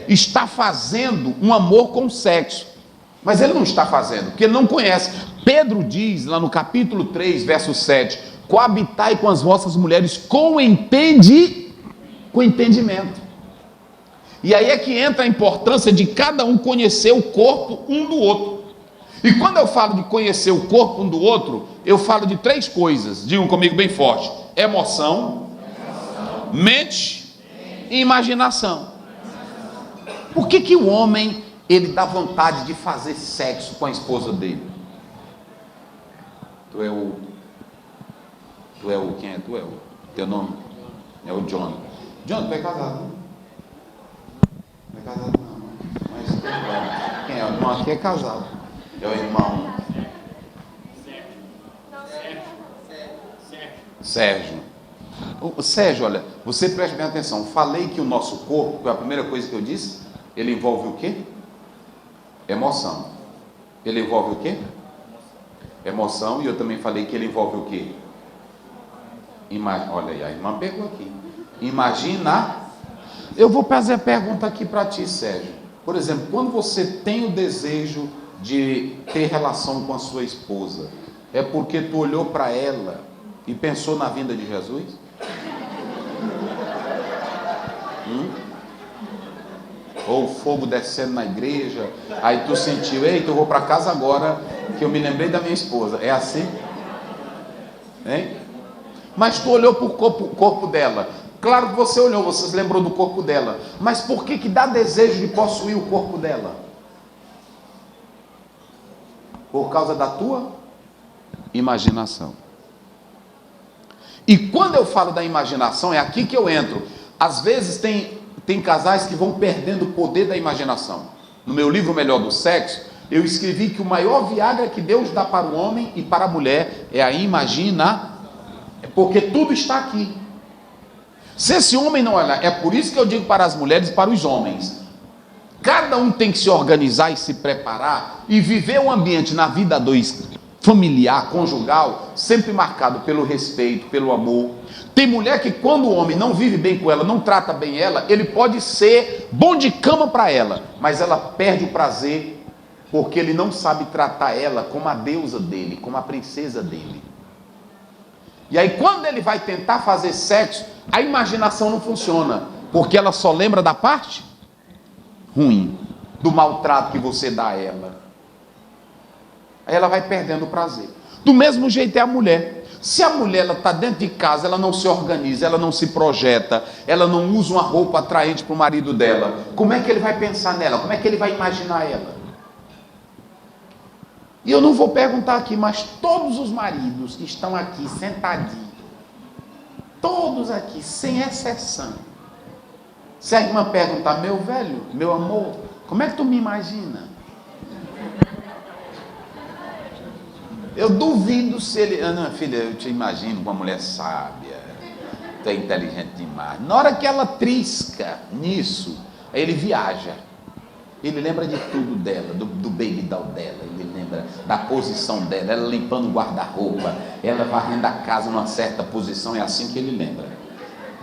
está fazendo um amor com o sexo, mas ele não está fazendo, porque ele não conhece. Pedro diz lá no capítulo 3, verso 7, coabitai com as vossas mulheres com entendimento. E aí é que entra a importância de cada um conhecer o corpo um do outro. E quando eu falo de conhecer o corpo um do outro, eu falo de três coisas. Digam comigo bem forte: emoção, mente e imaginação. Por que o homem, ele dá vontade de fazer sexo com a esposa dele? Quem é tu? Teu nome? É o John. John, tu é casado, não? Não é casado não, mas quem é? O irmão aqui é casado. É o irmão Sérgio. Sérgio, olha, você preste bem atenção. Falei que o nosso corpo, que é a primeira coisa que eu disse, ele envolve o quê? Emoção. Ele envolve o quê? Emoção. E eu também falei que ele envolve o quê? Olha aí, a irmã pegou aqui. Imagina. Eu vou fazer a pergunta aqui para ti, Sérgio. Por exemplo, quando você tem o desejo de ter relação com a sua esposa, é porque tu olhou para ela e pensou na vinda de Jesus? Ou o fogo descendo na igreja, aí tu sentiu, eita, eu vou para casa agora que eu me lembrei da minha esposa. É assim? Hein? Mas tu olhou para o corpo dela. Claro que você olhou, você se lembrou do corpo dela, mas por que dá desejo de possuir o corpo dela? Por causa da tua imaginação. E quando eu falo da imaginação, é aqui que eu entro. Às vezes tem casais que vão perdendo o poder da imaginação. No meu livro Melhor do Sexo, eu escrevi que o maior viagra que Deus dá para o homem e para a mulher é a imaginação. Porque tudo está aqui. Se esse homem não olhar, é por isso que eu digo para as mulheres e para os homens, cada um tem que se organizar e se preparar e viver o ambiente na vida a dois, familiar, conjugal, sempre marcado pelo respeito, pelo amor. Tem mulher que quando o homem não vive bem com ela, não trata bem ela, ele pode ser bom de cama para ela, mas ela perde o prazer, porque ele não sabe tratar ela como a deusa dele, como a princesa dele. E aí quando ele vai tentar fazer sexo, a imaginação não funciona, porque ela só lembra da parte ruim, do maltrato que você dá a ela. Aí ela vai perdendo o prazer. Do mesmo jeito é a mulher. Se a mulher está dentro de casa, ela não se organiza, ela não se projeta, ela não usa uma roupa atraente para o marido dela, como é que ele vai pensar nela? Como é que ele vai imaginar ela? E eu não vou perguntar aqui, mas todos os maridos que estão aqui sentadinhos, todos aqui, sem exceção, se a irmã perguntar, meu velho, meu amor, como é que tu me imagina? Eu duvido se ele... Não, filha, eu te imagino uma mulher sábia, tu é inteligente demais. Na hora que ela trisca nisso, aí ele viaja. Ele lembra de tudo dela, do baby doll dela, ele lembra da posição dela, ela limpando o guarda-roupa, ela varrendo a casa numa certa posição, é assim que ele lembra.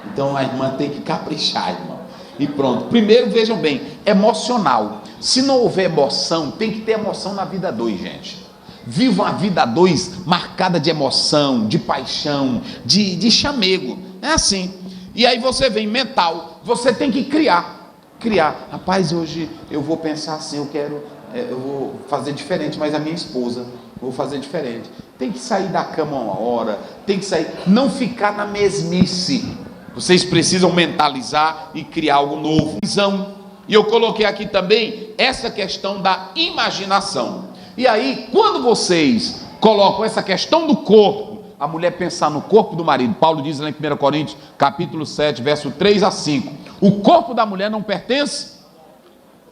Então a irmã tem que caprichar, irmão. E pronto. Primeiro, vejam bem, emocional. Se não houver emoção, tem que ter emoção na vida 2, gente. Viva a vida 2 marcada de emoção, de paixão, de chamego. É assim. E aí você vem mental. Você tem que criar. Rapaz, hoje eu vou pensar assim, eu vou fazer diferente, mas a minha esposa, vou fazer diferente. Tem que sair da cama uma hora, tem que sair, não ficar na mesmice. Vocês precisam mentalizar e criar algo novo. E eu coloquei aqui também essa questão da imaginação. E aí, quando vocês colocam essa questão do corpo, a mulher pensar no corpo do marido, Paulo diz lá em 1 Coríntios, capítulo 7, verso 3 a 5, o corpo da mulher não pertence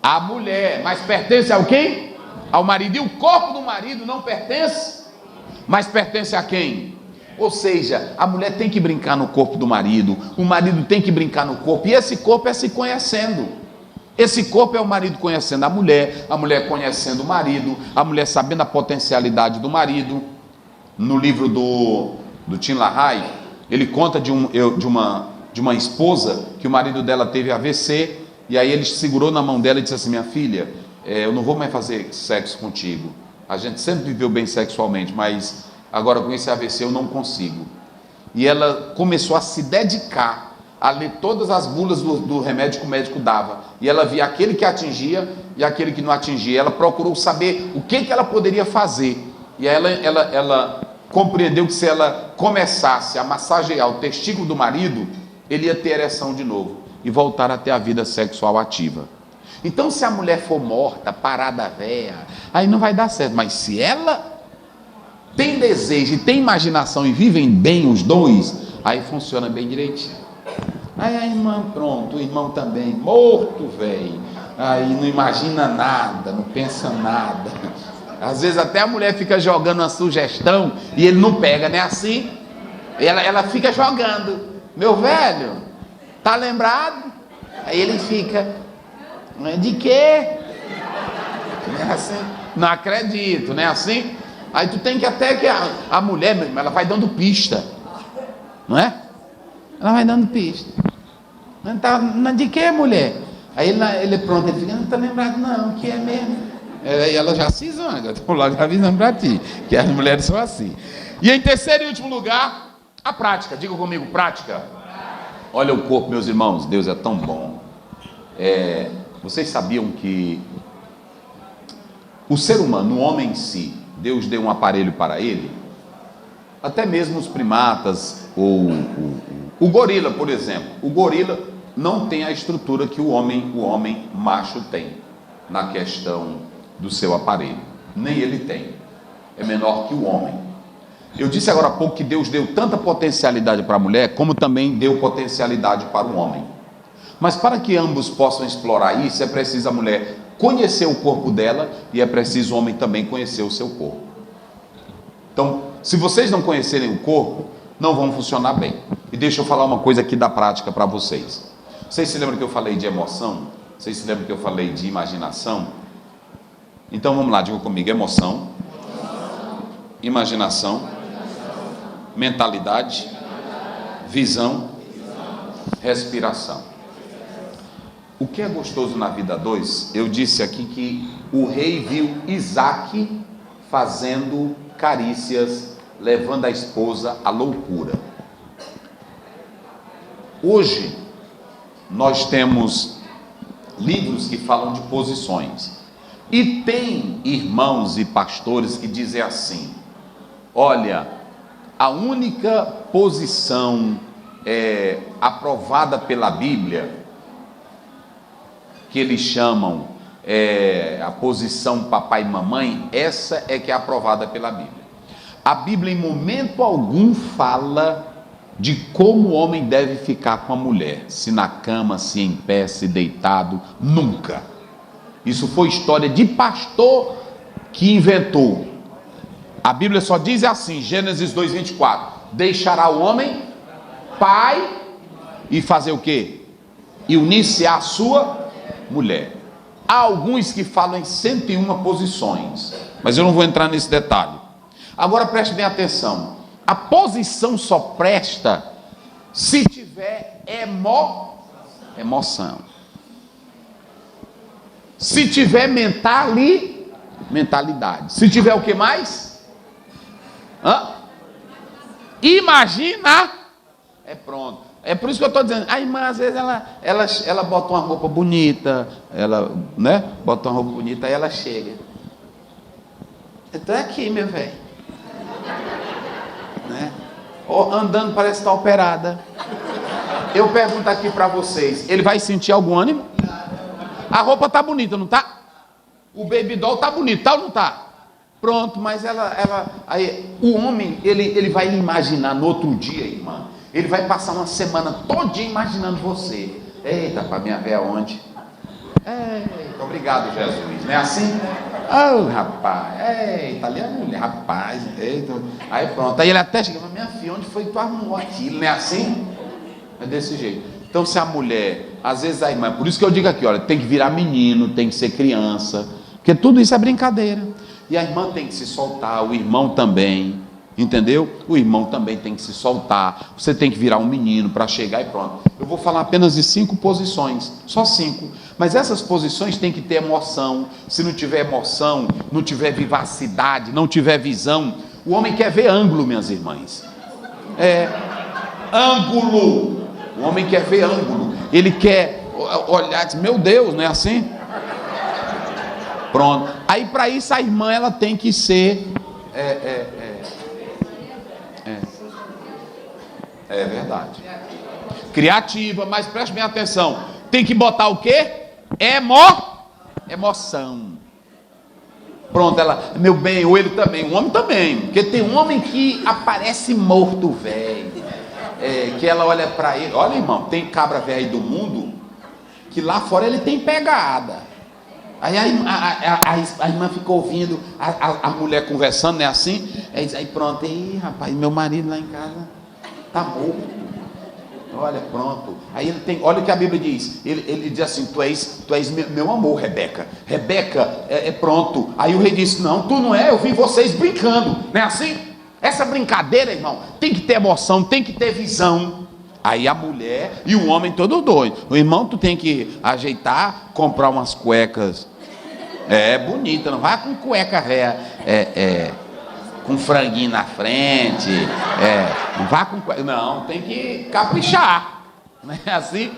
à mulher, mas pertence ao quem? Ao marido. E o corpo do marido não pertence, mas pertence a quem? Ou seja, a mulher tem que brincar no corpo do marido, o marido tem que brincar no corpo, e esse corpo é se conhecendo. Esse corpo é o marido conhecendo a mulher conhecendo o marido, a mulher sabendo a potencialidade do marido. No livro do Tim LaHaye, ele conta de uma esposa que o marido dela teve AVC, e aí ele segurou na mão dela e disse assim, minha filha, eu não vou mais fazer sexo contigo, a gente sempre viveu bem sexualmente, mas agora com esse AVC eu não consigo. E ela começou a se dedicar a ler todas as bulas do remédio que o médico dava, e ela via aquele que atingia e aquele que não atingia. Ela procurou saber o que ela poderia fazer, e aí ela compreendeu que se ela começasse a massagear o testículo do marido, ele ia ter ereção de novo e voltar a ter a vida sexual ativa. Então, se a mulher for morta, parada véia, aí não vai dar certo. Mas se ela tem desejo e tem imaginação e vivem bem os dois, aí funciona bem direitinho. Aí a irmã, pronto, o irmão também, morto, velho. Aí não imagina nada, não pensa nada. Às vezes até a mulher fica jogando uma sugestão e ele não pega, não é assim? Ela fica jogando. Meu velho, tá lembrado? Aí ele fica, de quê? Não é assim? Não acredito, não é assim? Aí tu tem que até que a mulher, ela vai dando pista, não é? Ela vai dando pista. Não tá, de que, mulher? Aí ele pronto, ele fica, não tá lembrado não, que é mesmo. Aí ela já se zanga, estou logo avisando para ti, que as mulheres são assim. E em terceiro e último lugar, a prática. Diga comigo, prática. Olha o corpo, meus irmãos, Deus é tão bom. Vocês sabiam que o ser humano, o homem em si, Deus deu um aparelho para ele? Até mesmo os primatas, ou o gorila, por exemplo. O gorila não tem a estrutura que o homem macho tem, na questão do seu aparelho. Nem ele tem. É menor que o homem. Eu disse agora há pouco que Deus deu tanta potencialidade para a mulher, como também deu potencialidade para o homem. Mas para que ambos possam explorar isso, é preciso a mulher conhecer o corpo dela, e é preciso o homem também conhecer o seu corpo. Então, se vocês não conhecerem o corpo, não vão funcionar bem. E deixa eu falar uma coisa aqui da prática para vocês. Vocês se lembram que eu falei de emoção? Vocês se lembram que eu falei de imaginação? Então vamos lá, diga comigo, emoção, imaginação, mentalidade, visão, respiração. O que é gostoso na vida 2, eu disse aqui que o rei viu Isaac fazendo carícias, levando a esposa à loucura. Hoje, nós temos livros que falam de posições. E tem irmãos e pastores que dizem assim: olha, a única posição aprovada pela Bíblia, que eles chamam a posição papai e mamãe, essa é que é aprovada pela Bíblia. A Bíblia em momento algum fala de como o homem deve ficar com a mulher, se na cama, se em pé, se deitado, nunca. Isso foi história de pastor que inventou. A Bíblia só diz assim, Gênesis 2:24, deixará o homem pai e fazer o quê? E unir-se à sua mulher. Há alguns que falam em 101 posições, mas eu não vou entrar nesse detalhe. Agora preste bem atenção, a posição só presta se tiver emoção, se tiver mentalidade, se tiver o que mais? Imagina, é pronto. É por isso que eu estou dizendo, a irmã às vezes ela bota uma roupa bonita, bota uma roupa bonita, aí ela chega, eu estou aqui, meu velho, andando parece estar operada. Eu pergunto aqui para vocês, ele vai sentir algum ânimo? A roupa está bonita, não está? O baby doll está bonito, tá ou não está? Pronto, mas aí, o homem, ele vai imaginar no outro dia, irmã, ele vai passar uma semana todinha imaginando você. Eita, para minha ver aonde? Eita, obrigado, Jesus. Não é assim? Oh, rapaz, eita, ali é a mulher, rapaz, eita. Aí pronto, aí ele até chega, minha filha, onde foi que tu arrumou aquilo? Não é assim? É desse jeito. Então, se a mulher, às vezes a irmã, por isso que eu digo aqui, olha, tem que virar menino, tem que ser criança, porque tudo isso é brincadeira. E a irmã tem que se soltar, o irmão também. Entendeu? O irmão também tem que se soltar. Você tem que virar um menino para chegar e pronto. Eu vou falar apenas de 5 posições, só 5. Mas essas posições têm que ter emoção. Se não tiver emoção, não tiver vivacidade, não tiver visão, o homem quer ver ângulo, minhas irmãs. Ângulo. O homem quer ver ângulo. Ele quer olhar e dizer, meu Deus, não é assim? Pronto. Aí para isso a irmã ela tem que ser É verdade. Criativa, mas preste bem atenção. Tem que botar o quê? Emoção. Pronto, ela, meu bem, ou ele também, o homem também. Porque tem um homem que aparece morto, velho. Que ela olha para ele. Olha, irmão, tem cabra velho aí do mundo que lá fora ele tem pegada. Aí a irmã ficou ouvindo a mulher conversando, não é assim? Aí pronto, aí rapaz, meu marido lá em casa está morto. Olha, pronto. Aí ele tem, olha o que a Bíblia diz. Ele diz assim, tu és meu amor, Rebeca. Rebeca, pronto. Aí o rei disse, não, tu não é, eu vi vocês brincando. Não é assim? Essa brincadeira, irmão, tem que ter emoção, tem que ter visão. Aí a mulher e o homem todo doido. O irmão, tu tem que ajeitar, comprar umas cuecas. Bonita, não vai com cueca réia. Com franguinho na frente, não vá com... Não, tem que caprichar, não é assim?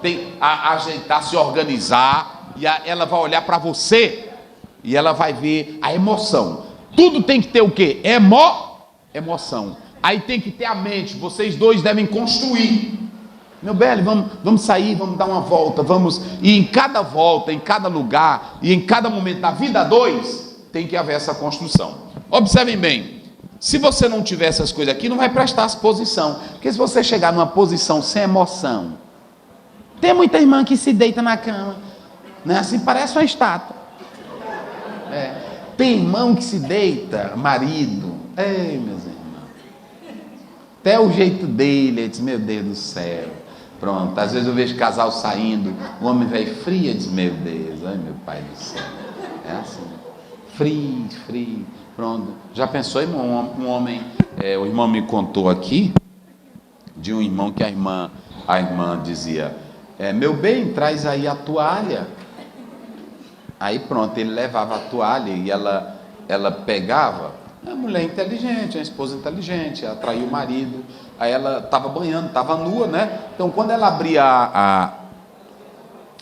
Tem a ajeitar, se organizar, e ela vai olhar para você, e ela vai ver a emoção. Tudo tem que ter o quê? Emoção. Aí tem que ter a mente, vocês dois devem construir. Meu belo, vamos sair, vamos dar uma volta, vamos... E em cada volta, em cada lugar, e em cada momento da vida 2, tem que haver essa construção. Observem bem, se você não tiver essas coisas aqui, não vai prestar essa posição, porque se você chegar numa posição sem emoção, tem muita irmã que se deita na cama, né? Assim, parece uma estátua. Tem irmão que se deita, marido, meus irmãos, até o jeito dele, ele diz, meu Deus do céu, pronto, às vezes eu vejo casal saindo, o homem velho frio, diz, meu Deus, ai meu pai do céu, é assim, frio, Pronto. Já pensou, irmão? Um homem, o irmão me contou aqui, de um irmão que a irmã dizia, meu bem, traz aí a toalha. Aí pronto, ele levava a toalha e ela pegava. A mulher inteligente, a esposa inteligente, atraiu o marido. Aí ela estava banhando, estava nua, né? Então quando ela abria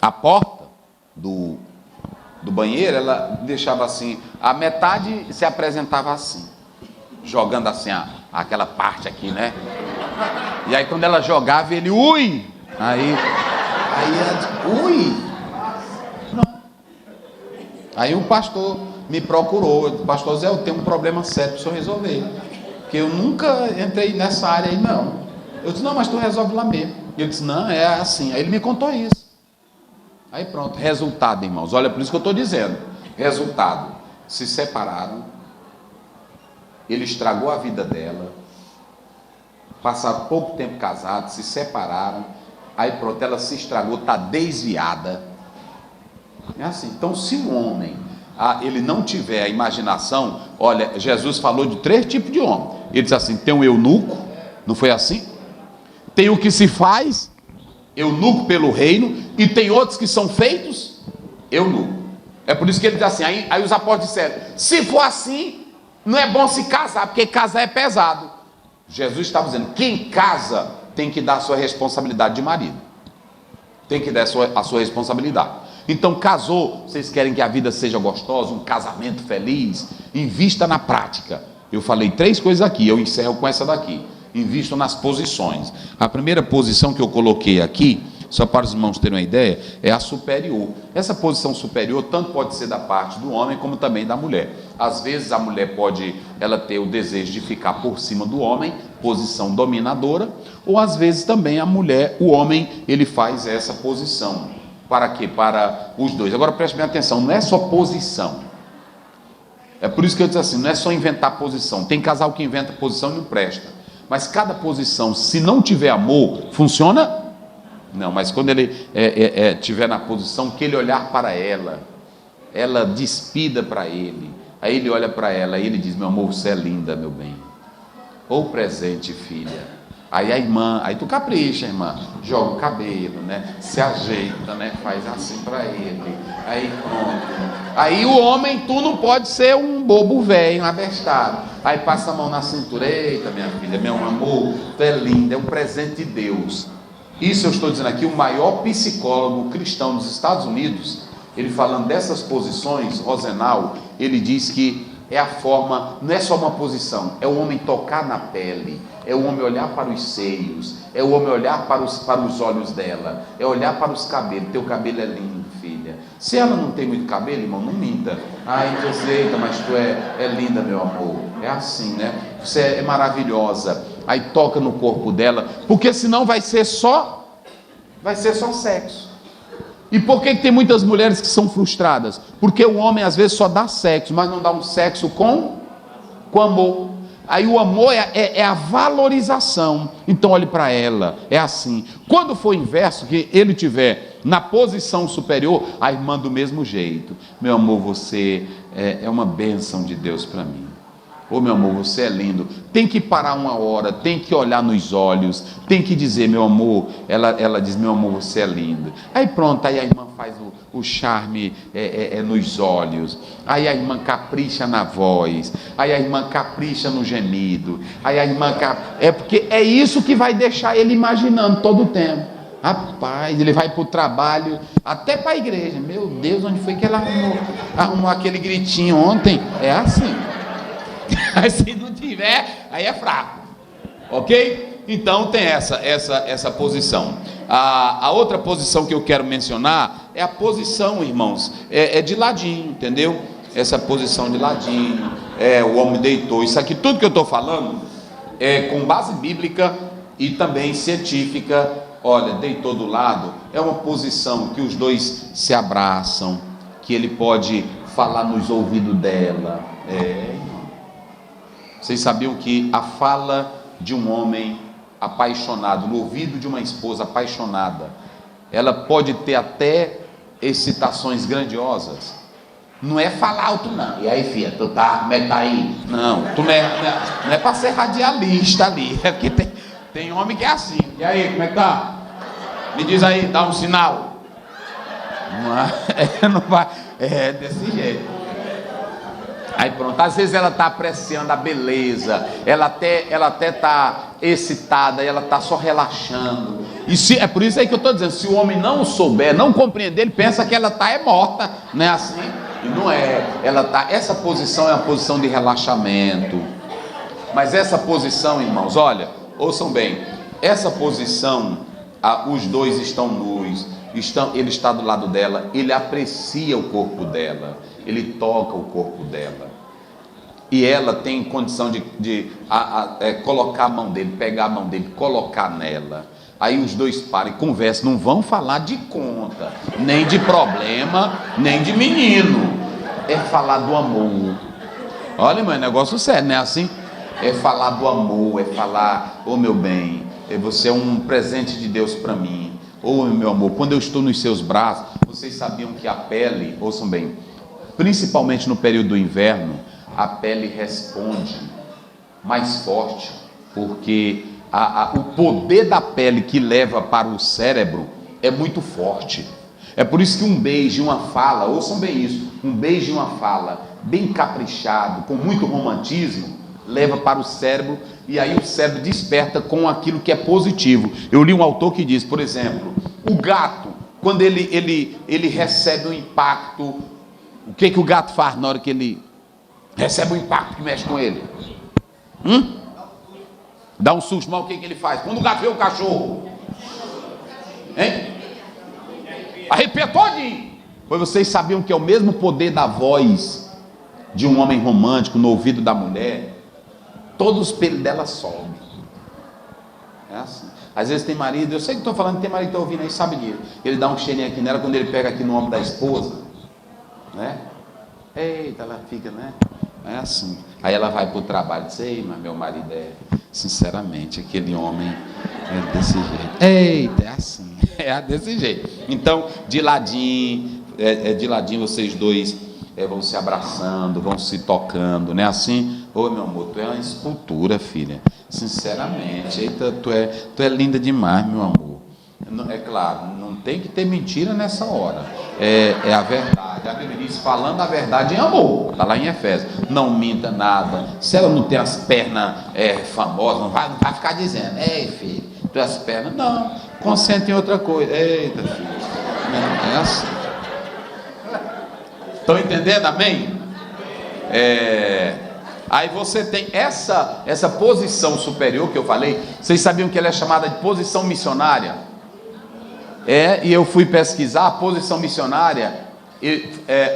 a porta do banheiro, ela deixava assim, a metade se apresentava assim, jogando assim aquela parte aqui, né? E aí quando ela jogava, ele, ui! Aí ela, ui! Aí o pastor me procurou, pastor Zé, eu tenho um problema sério para o senhor resolver, porque eu nunca entrei nessa área aí não. Eu disse, não, mas tu resolve lá mesmo. E eu disse, não, é assim. Aí ele me contou isso. Aí pronto, resultado, irmãos, olha, por isso que eu estou dizendo, resultado, se separaram, ele estragou a vida dela, passaram pouco tempo casados, se separaram, aí pronto, ela se estragou, está desviada. É assim. Então se o homem ele não tiver a imaginação, olha, Jesus falou de 3 tipos de homem. Ele disse assim, tem o eunuco, não foi assim? Tem o que se faz eunuco pelo reino, e tem outros que são feitos eunuco. É por isso que ele diz assim, aí os apóstolos disseram, se for assim, não é bom se casar, porque casar é pesado. Jesus estava dizendo, quem casa tem que dar a sua responsabilidade de marido, tem que dar a sua responsabilidade. Então casou, vocês querem que a vida seja gostosa, um casamento feliz, invista na prática. Eu falei 3 coisas aqui, eu encerro com essa daqui. Invisto nas posições. A primeira posição que eu coloquei aqui, só para os irmãos terem uma ideia, é a superior. Essa posição superior tanto pode ser da parte do homem como também da mulher. Às vezes a mulher pode ter o desejo de ficar por cima do homem, posição dominadora, ou às vezes também o homem, ele faz essa posição. Para quê? Para os dois. Agora preste bem atenção, não é só posição. É por isso que eu disse assim, não é só inventar posição. Tem casal que inventa posição e não presta. Mas cada posição, se não tiver amor, funciona? Não, mas quando ele estiver na posição que ele olhar para ela despida para ele, aí ele olha para ela, aí ele diz, meu amor, você é linda, meu bem. Ou presente, filha. Aí a irmã, aí tu capricha, irmã, joga o cabelo, né? Se ajeita, né? Faz assim para ele. Aí pronto. Aí o homem, tu não pode ser um bobo velho, um abestado. Aí passa a mão na cintura, eita minha filha, meu amor, tu é linda, é um presente de Deus. Isso eu estou dizendo aqui, o maior psicólogo cristão dos Estados Unidos, ele falando dessas posições, Rosenau, ele diz que é a forma, não é só uma posição, é o homem tocar na pele, é o homem olhar para os seios, é o homem olhar para os olhos dela, é olhar para os cabelos, teu cabelo é lindo, filha. Se ela não tem muito cabelo, irmão, não minta. Ai, eita, mas tu é linda, meu amor. É assim, né? Você é maravilhosa. Aí toca no corpo dela, porque senão vai ser só sexo. E por que tem muitas mulheres que são frustradas? Porque o homem às vezes só dá sexo, mas não dá um sexo com amor. Aí o amor é a valorização. Então olhe para ela, é assim. Quando for inverso, que ele tiver na posição superior, a irmã do mesmo jeito. Meu amor, você é uma bênção de Deus para mim. Ô meu amor, você é lindo. Tem que parar uma hora, tem que olhar nos olhos, tem que dizer, meu amor. Ela diz, meu amor, você é lindo. Aí pronto, aí a irmã faz o charme nos olhos. Aí a irmã capricha na voz. Aí a irmã capricha no gemido. Aí a irmã porque é isso que vai deixar ele imaginando todo o tempo. Rapaz, ele vai para o trabalho, até para a igreja. Meu Deus, onde foi que ela arrumou aquele gritinho ontem? É assim. Aí se não tiver, aí é fraco, ok? Então tem essa posição. A outra posição que eu quero mencionar é a posição, irmãos, de ladinho, entendeu? Essa posição de ladinho, o homem deitou. Isso aqui, tudo que eu estou falando, é com base bíblica e também científica. Olha, deitou do lado, é uma posição que os dois se abraçam, que ele pode falar nos ouvidos dela. Vocês sabiam que a fala de um homem apaixonado, no ouvido de uma esposa apaixonada, ela pode ter até excitações grandiosas. Não é falar alto, não. E aí, filha, tu tá, como é que tá aí? Não, tu não é pra ser radialista ali. É porque tem homem que é assim. E aí, como é que tá? Me diz aí, dá um sinal. Não vai, é desse jeito. Aí pronto, às vezes ela está apreciando a beleza, ela até está excitada, ela está só relaxando. É por isso aí que eu estou dizendo, se o homem não souber, não compreender, ele pensa que ela está morta, não é assim? E não é, essa posição é uma posição de relaxamento. Mas essa posição, irmãos, olha, ouçam bem, essa posição, os dois estão nus, ele está do lado dela, ele aprecia o corpo dela, ele toca o corpo dela, e ela tem condição de colocar a mão dele, pegar a mão dele, colocar nela. Aí os dois param e conversam, não vão falar de conta, nem de problema, nem de menino, é falar do amor. Olha, irmão, é negócio sério, não é assim? É falar do amor, é falar, ô meu bem, você é um presente de Deus para mim. Ô meu amor, quando eu estou nos seus braços, vocês sabiam que a pele, ouçam bem, principalmente no período do inverno, a pele responde mais forte, porque o poder da pele que leva para o cérebro é muito forte. É por isso que um beijo e uma fala, ouçam bem isso, um beijo e uma fala bem caprichado, com muito romantismo, leva para o cérebro, e aí o cérebro desperta com aquilo que é positivo. Eu li um autor que diz, por exemplo, o gato, quando ele recebe um impacto, o que o gato faz na hora que ele recebe um impacto que mexe com ele? Dá um susto, mas o que ele faz? Quando o gato vê o cachorro, hein? Arrepia todinho. Pois vocês sabiam que é o mesmo poder da voz de um homem romântico no ouvido da mulher? Todo o espelho dela sobe. É assim. Às vezes tem marido, eu sei que estou falando, tem marido que está ouvindo aí, sabe disso. Ele dá um cheirinho aqui nela, quando ele pega aqui no ombro da esposa, né? Eita, ela fica, né? É assim. Aí ela vai para o trabalho e diz, ei, mas meu marido sinceramente, aquele homem é desse jeito. Eita, é assim, é desse jeito. Então, de ladinho, de ladinho vocês dois vão se abraçando, vão se tocando, né? Assim, ô meu amor, tu é uma escultura, filha. Sinceramente, eita, tu é linda demais, meu amor. É claro, não tem que ter mentira nessa hora. É a verdade. A Bíblia diz, falando a verdade em amor. Está lá em Efésios. Não minta nada. Se ela não tem as pernas famosas, não vai ficar dizendo, ei filho, tu as pernas. Não, consente em outra coisa. Eita, filho. É assim. Estão entendendo, amém? Aí você tem essa posição superior que eu falei. Vocês sabiam que ela é chamada de posição missionária? E eu fui pesquisar a posição missionária.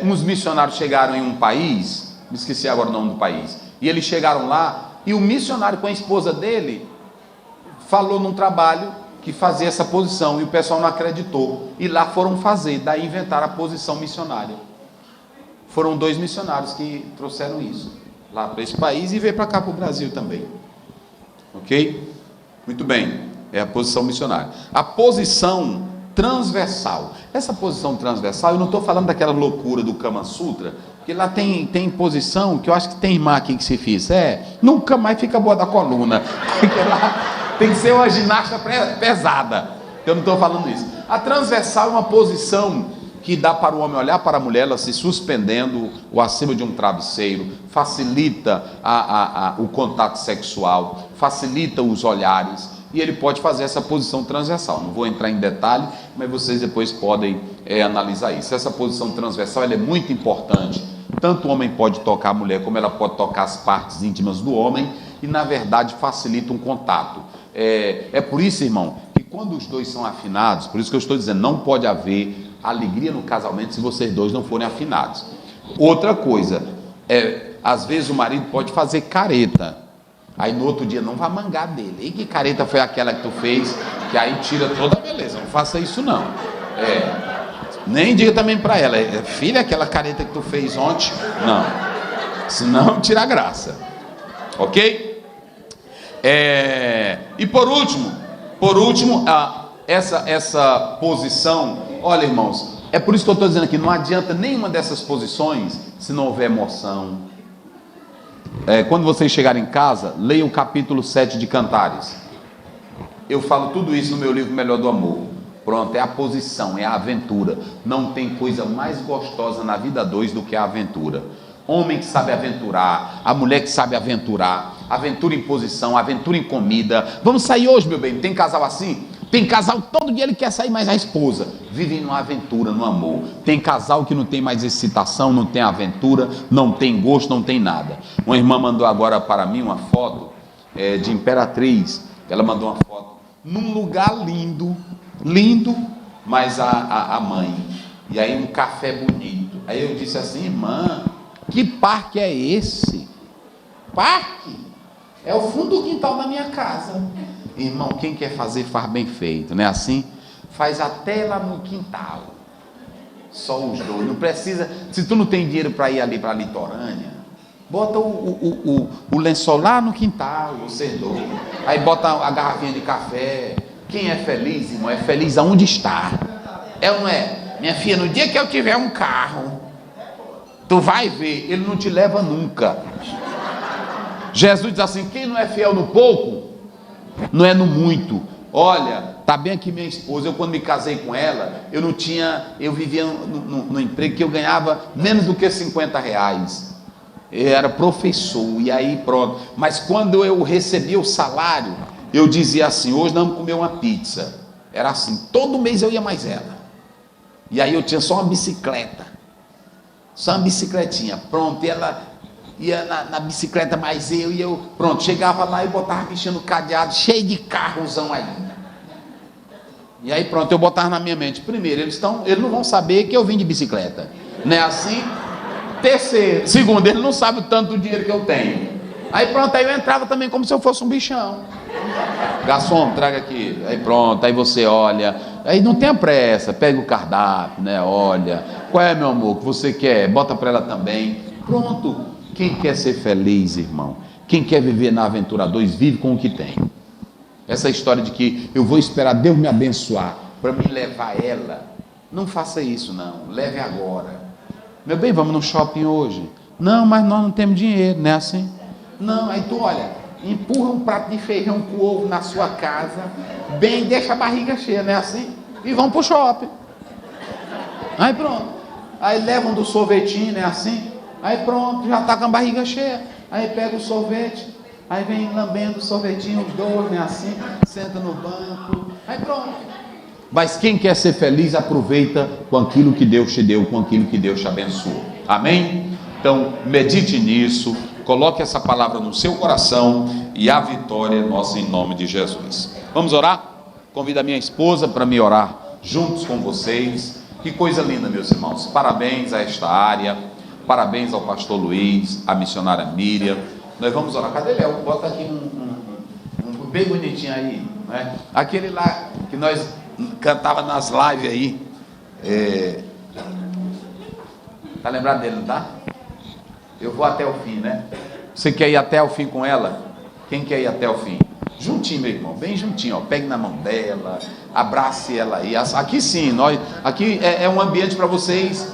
Uns missionários chegaram em um país, me esqueci agora o nome do país, e eles chegaram lá, e o missionário com a esposa dele falou num trabalho que fazia essa posição, e o pessoal não acreditou, e lá foram fazer, daí inventaram a posição missionária. Foram 2 missionários que trouxeram isso lá para esse país e veio para cá para o Brasil também. Ok? Muito bem, é a posição missionária. A posição transversal. Essa posição transversal, eu não estou falando daquela loucura do Kama Sutra, porque lá tem posição que eu acho que tem irmã aqui que se fizer, nunca mais fica boa da coluna, porque lá tem que ser uma ginástica pesada. Eu não estou falando isso. A transversal é uma posição que dá para o homem olhar para a mulher, ela se suspendendo ou acima de um travesseiro, facilita o contato sexual, facilita os olhares, e ele pode fazer essa posição transversal. Não vou entrar em detalhe, mas vocês depois podem analisar isso. Essa posição transversal ela é muito importante. Tanto o homem pode tocar a mulher, como ela pode tocar as partes íntimas do homem, e na verdade facilita um contato. É por isso, irmão, que quando os dois são afinados, por isso que eu estou dizendo, não pode haver alegria no casamento se vocês dois não forem afinados. Outra coisa, às vezes o marido pode fazer careta, aí no outro dia não vai mangar dele. E que careta foi aquela que tu fez, que aí tira toda a beleza. Não faça isso não. Nem diga também para ela, filha, aquela careta que tu fez ontem, não, senão tira a graça. Ok? E por último, essa posição, olha irmãos, É por isso que eu estou dizendo aqui, não adianta nenhuma dessas posições se não houver emoção. Quando vocês chegarem em casa, leia o capítulo 7 de Cantares. Eu falo tudo isso no meu livro Melhor do Amor. Pronto, é a posição, é a aventura. Não tem coisa mais gostosa na vida dois do que a aventura. Homem que sabe aventurar, a mulher que sabe aventurar, aventura em posição, aventura em comida. Vamos sair hoje, meu bem? Tem casal assim? Tem casal todo dia ele quer sair, mas a esposa vive numa aventura, no amor. Tem casal que não tem mais excitação, não tem aventura, não tem gosto, não tem nada. Uma irmã mandou agora para mim uma foto de Imperatriz. Ela mandou uma foto num lugar lindo, lindo, mas a mãe. E aí um café bonito. Aí eu disse assim, irmã, que parque é esse? Parque? É o fundo do quintal da minha casa. Irmão, quem quer fazer faz bem feito, não é assim? Faz até lá no quintal. Só os dois. Não precisa. Se tu não tem dinheiro para ir ali para a litorânea, bota o lençol lá no quintal, vocês dois. Aí bota a garrafinha de café. Quem é feliz, irmão, é feliz aonde está. É ou não é? Minha filha, no dia que eu tiver um carro, tu vai ver, ele não te leva nunca. Jesus diz assim: quem não é fiel no pouco, não é no muito. Olha, tá bem aqui minha esposa. Eu quando me casei com ela, eu vivia no emprego que eu ganhava menos do que R$50. Eu era professor, e aí pronto. Mas quando eu recebia o salário, eu dizia assim: hoje nós vamos comer uma pizza. Era assim, todo mês eu ia mais ela. E aí eu tinha só uma bicicleta, só uma bicicletinha, pronto. E ela ia na bicicleta, mais eu, e eu, pronto, chegava lá e botava mexendo no cadeado, cheio de carrozão aí. E aí pronto, eu botava na minha mente: primeiro, eles não vão saber que eu vim de bicicleta, não é assim? Terceiro, segundo, eles não sabem o tanto do dinheiro que eu tenho. Aí pronto, aí eu entrava também como se eu fosse um bichão. Garçom, traga aqui. Aí pronto, aí você olha, aí não tenha pressa, pega o cardápio, né? Olha, qual é, meu amor, que você quer? Bota para ela também. Pronto. Quem quer ser feliz, irmão? Quem quer viver na aventura 2, vive com o que tem. Essa história de que eu vou esperar Deus me abençoar para me levar ela, não faça isso não, leve agora. Meu bem, vamos no shopping hoje? Não, mas nós não temos dinheiro, não é assim? Não, aí tu olha, empurra um prato de feijão com ovo na sua casa, bem, deixa a barriga cheia, não é assim? E vão pro shopping. Aí pronto, aí levam do sorvetinho, não é assim? Aí pronto, já está com a barriga cheia. Aí pega o sorvete, aí vem lambendo o sorvetinho, os dois, né, assim, senta no banco, aí pronto. Mas quem quer ser feliz, aproveita com aquilo que Deus te deu, com aquilo que Deus te abençoou. Amém? Então, medite nisso, coloque essa palavra no seu coração, e a vitória é nossa em nome de Jesus. Vamos orar? Convido a minha esposa para me orar juntos com vocês. Que coisa linda, meus irmãos. Parabéns a esta área. Parabéns ao pastor Luiz, à missionária Miriam. Nós vamos orar. Cadê Léo? Bota aqui um bem bonitinho aí, né? Aquele lá que nós cantava nas lives aí. Tá lembrado dele, não tá? Eu vou até o fim, né? Você quer ir até o fim com ela? Quem quer ir até o fim? Juntinho, meu irmão, bem juntinho, ó. Pegue na mão dela, abrace ela aí. Aqui sim, aqui é um ambiente para vocês.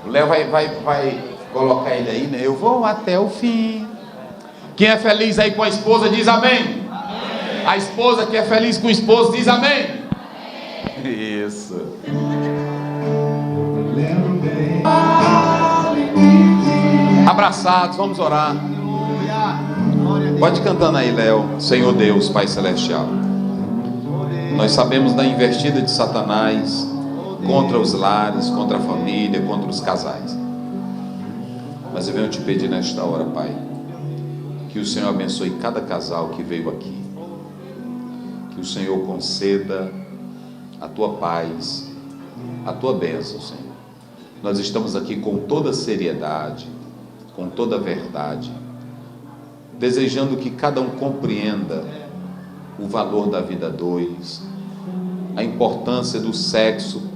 O Léo vai colocar ele aí, né? Eu vou até o fim. Quem é feliz aí com a esposa diz amém. Amém. A esposa que é feliz com o esposo diz amém. Amém. Isso. Abraçados, vamos orar. Pode ir cantando aí, Léo. Senhor Deus, Pai Celestial, nós sabemos da investida de Satanás contra os lares, contra a família, contra os casais. Mas eu venho te pedir nesta hora, Pai, que o Senhor abençoe cada casal que veio aqui, que o Senhor conceda a tua paz, a tua bênção, Senhor. Nós estamos aqui com toda seriedade, com toda verdade, desejando que cada um compreenda o valor da vida a dois, a importância do sexo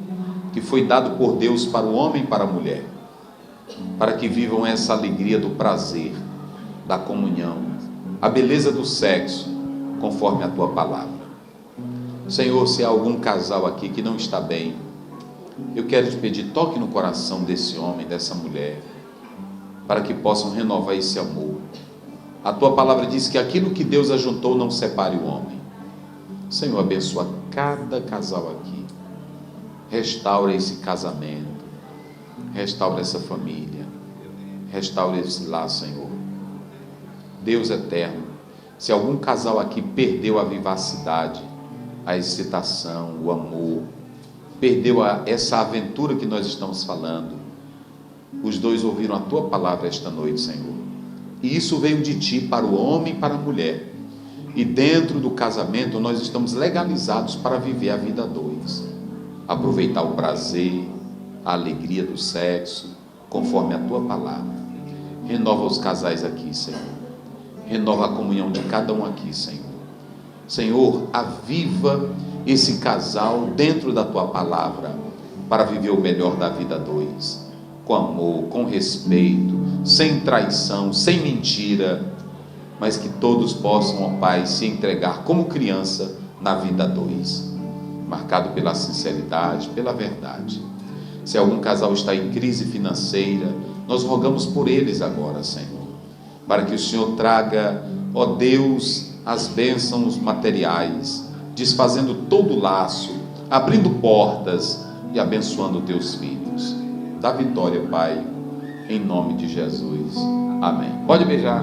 que foi dado por Deus para o homem e para a mulher, para que vivam essa alegria do prazer, da comunhão, a beleza do sexo, conforme a tua palavra. Senhor, se há algum casal aqui que não está bem, Eu quero te pedir, toque no coração desse homem, dessa mulher, para que possam renovar esse amor. A tua palavra diz que aquilo que Deus ajuntou não separe o homem. Senhor, abençoa cada casal aqui. Restaura esse casamento. Restaura essa família. Restaura esse lar, Senhor. Deus eterno, se algum casal aqui perdeu a vivacidade, a excitação, o amor, perdeu essa aventura que nós estamos falando, os dois ouviram a tua palavra esta noite, Senhor. E isso veio de ti para o homem e para a mulher. E dentro do casamento nós estamos legalizados para viver a vida a dois. Aproveitar o prazer, a alegria do sexo, conforme a tua palavra. Renova os casais aqui, Senhor. Renova a comunhão de cada um aqui, Senhor. Senhor, aviva esse casal dentro da tua palavra, para viver o melhor da vida a dois. Com amor, com respeito, sem traição, sem mentira, mas que todos possam, ó Pai, se entregar como criança na vida a dois, marcado pela sinceridade, pela verdade. Se algum casal está em crise financeira, nós rogamos por eles agora, Senhor, para que o Senhor traga, ó Deus, as bênçãos materiais, desfazendo todo o laço, abrindo portas e abençoando teus filhos. Dá vitória, Pai, em nome de Jesus. Amém. Pode beijar.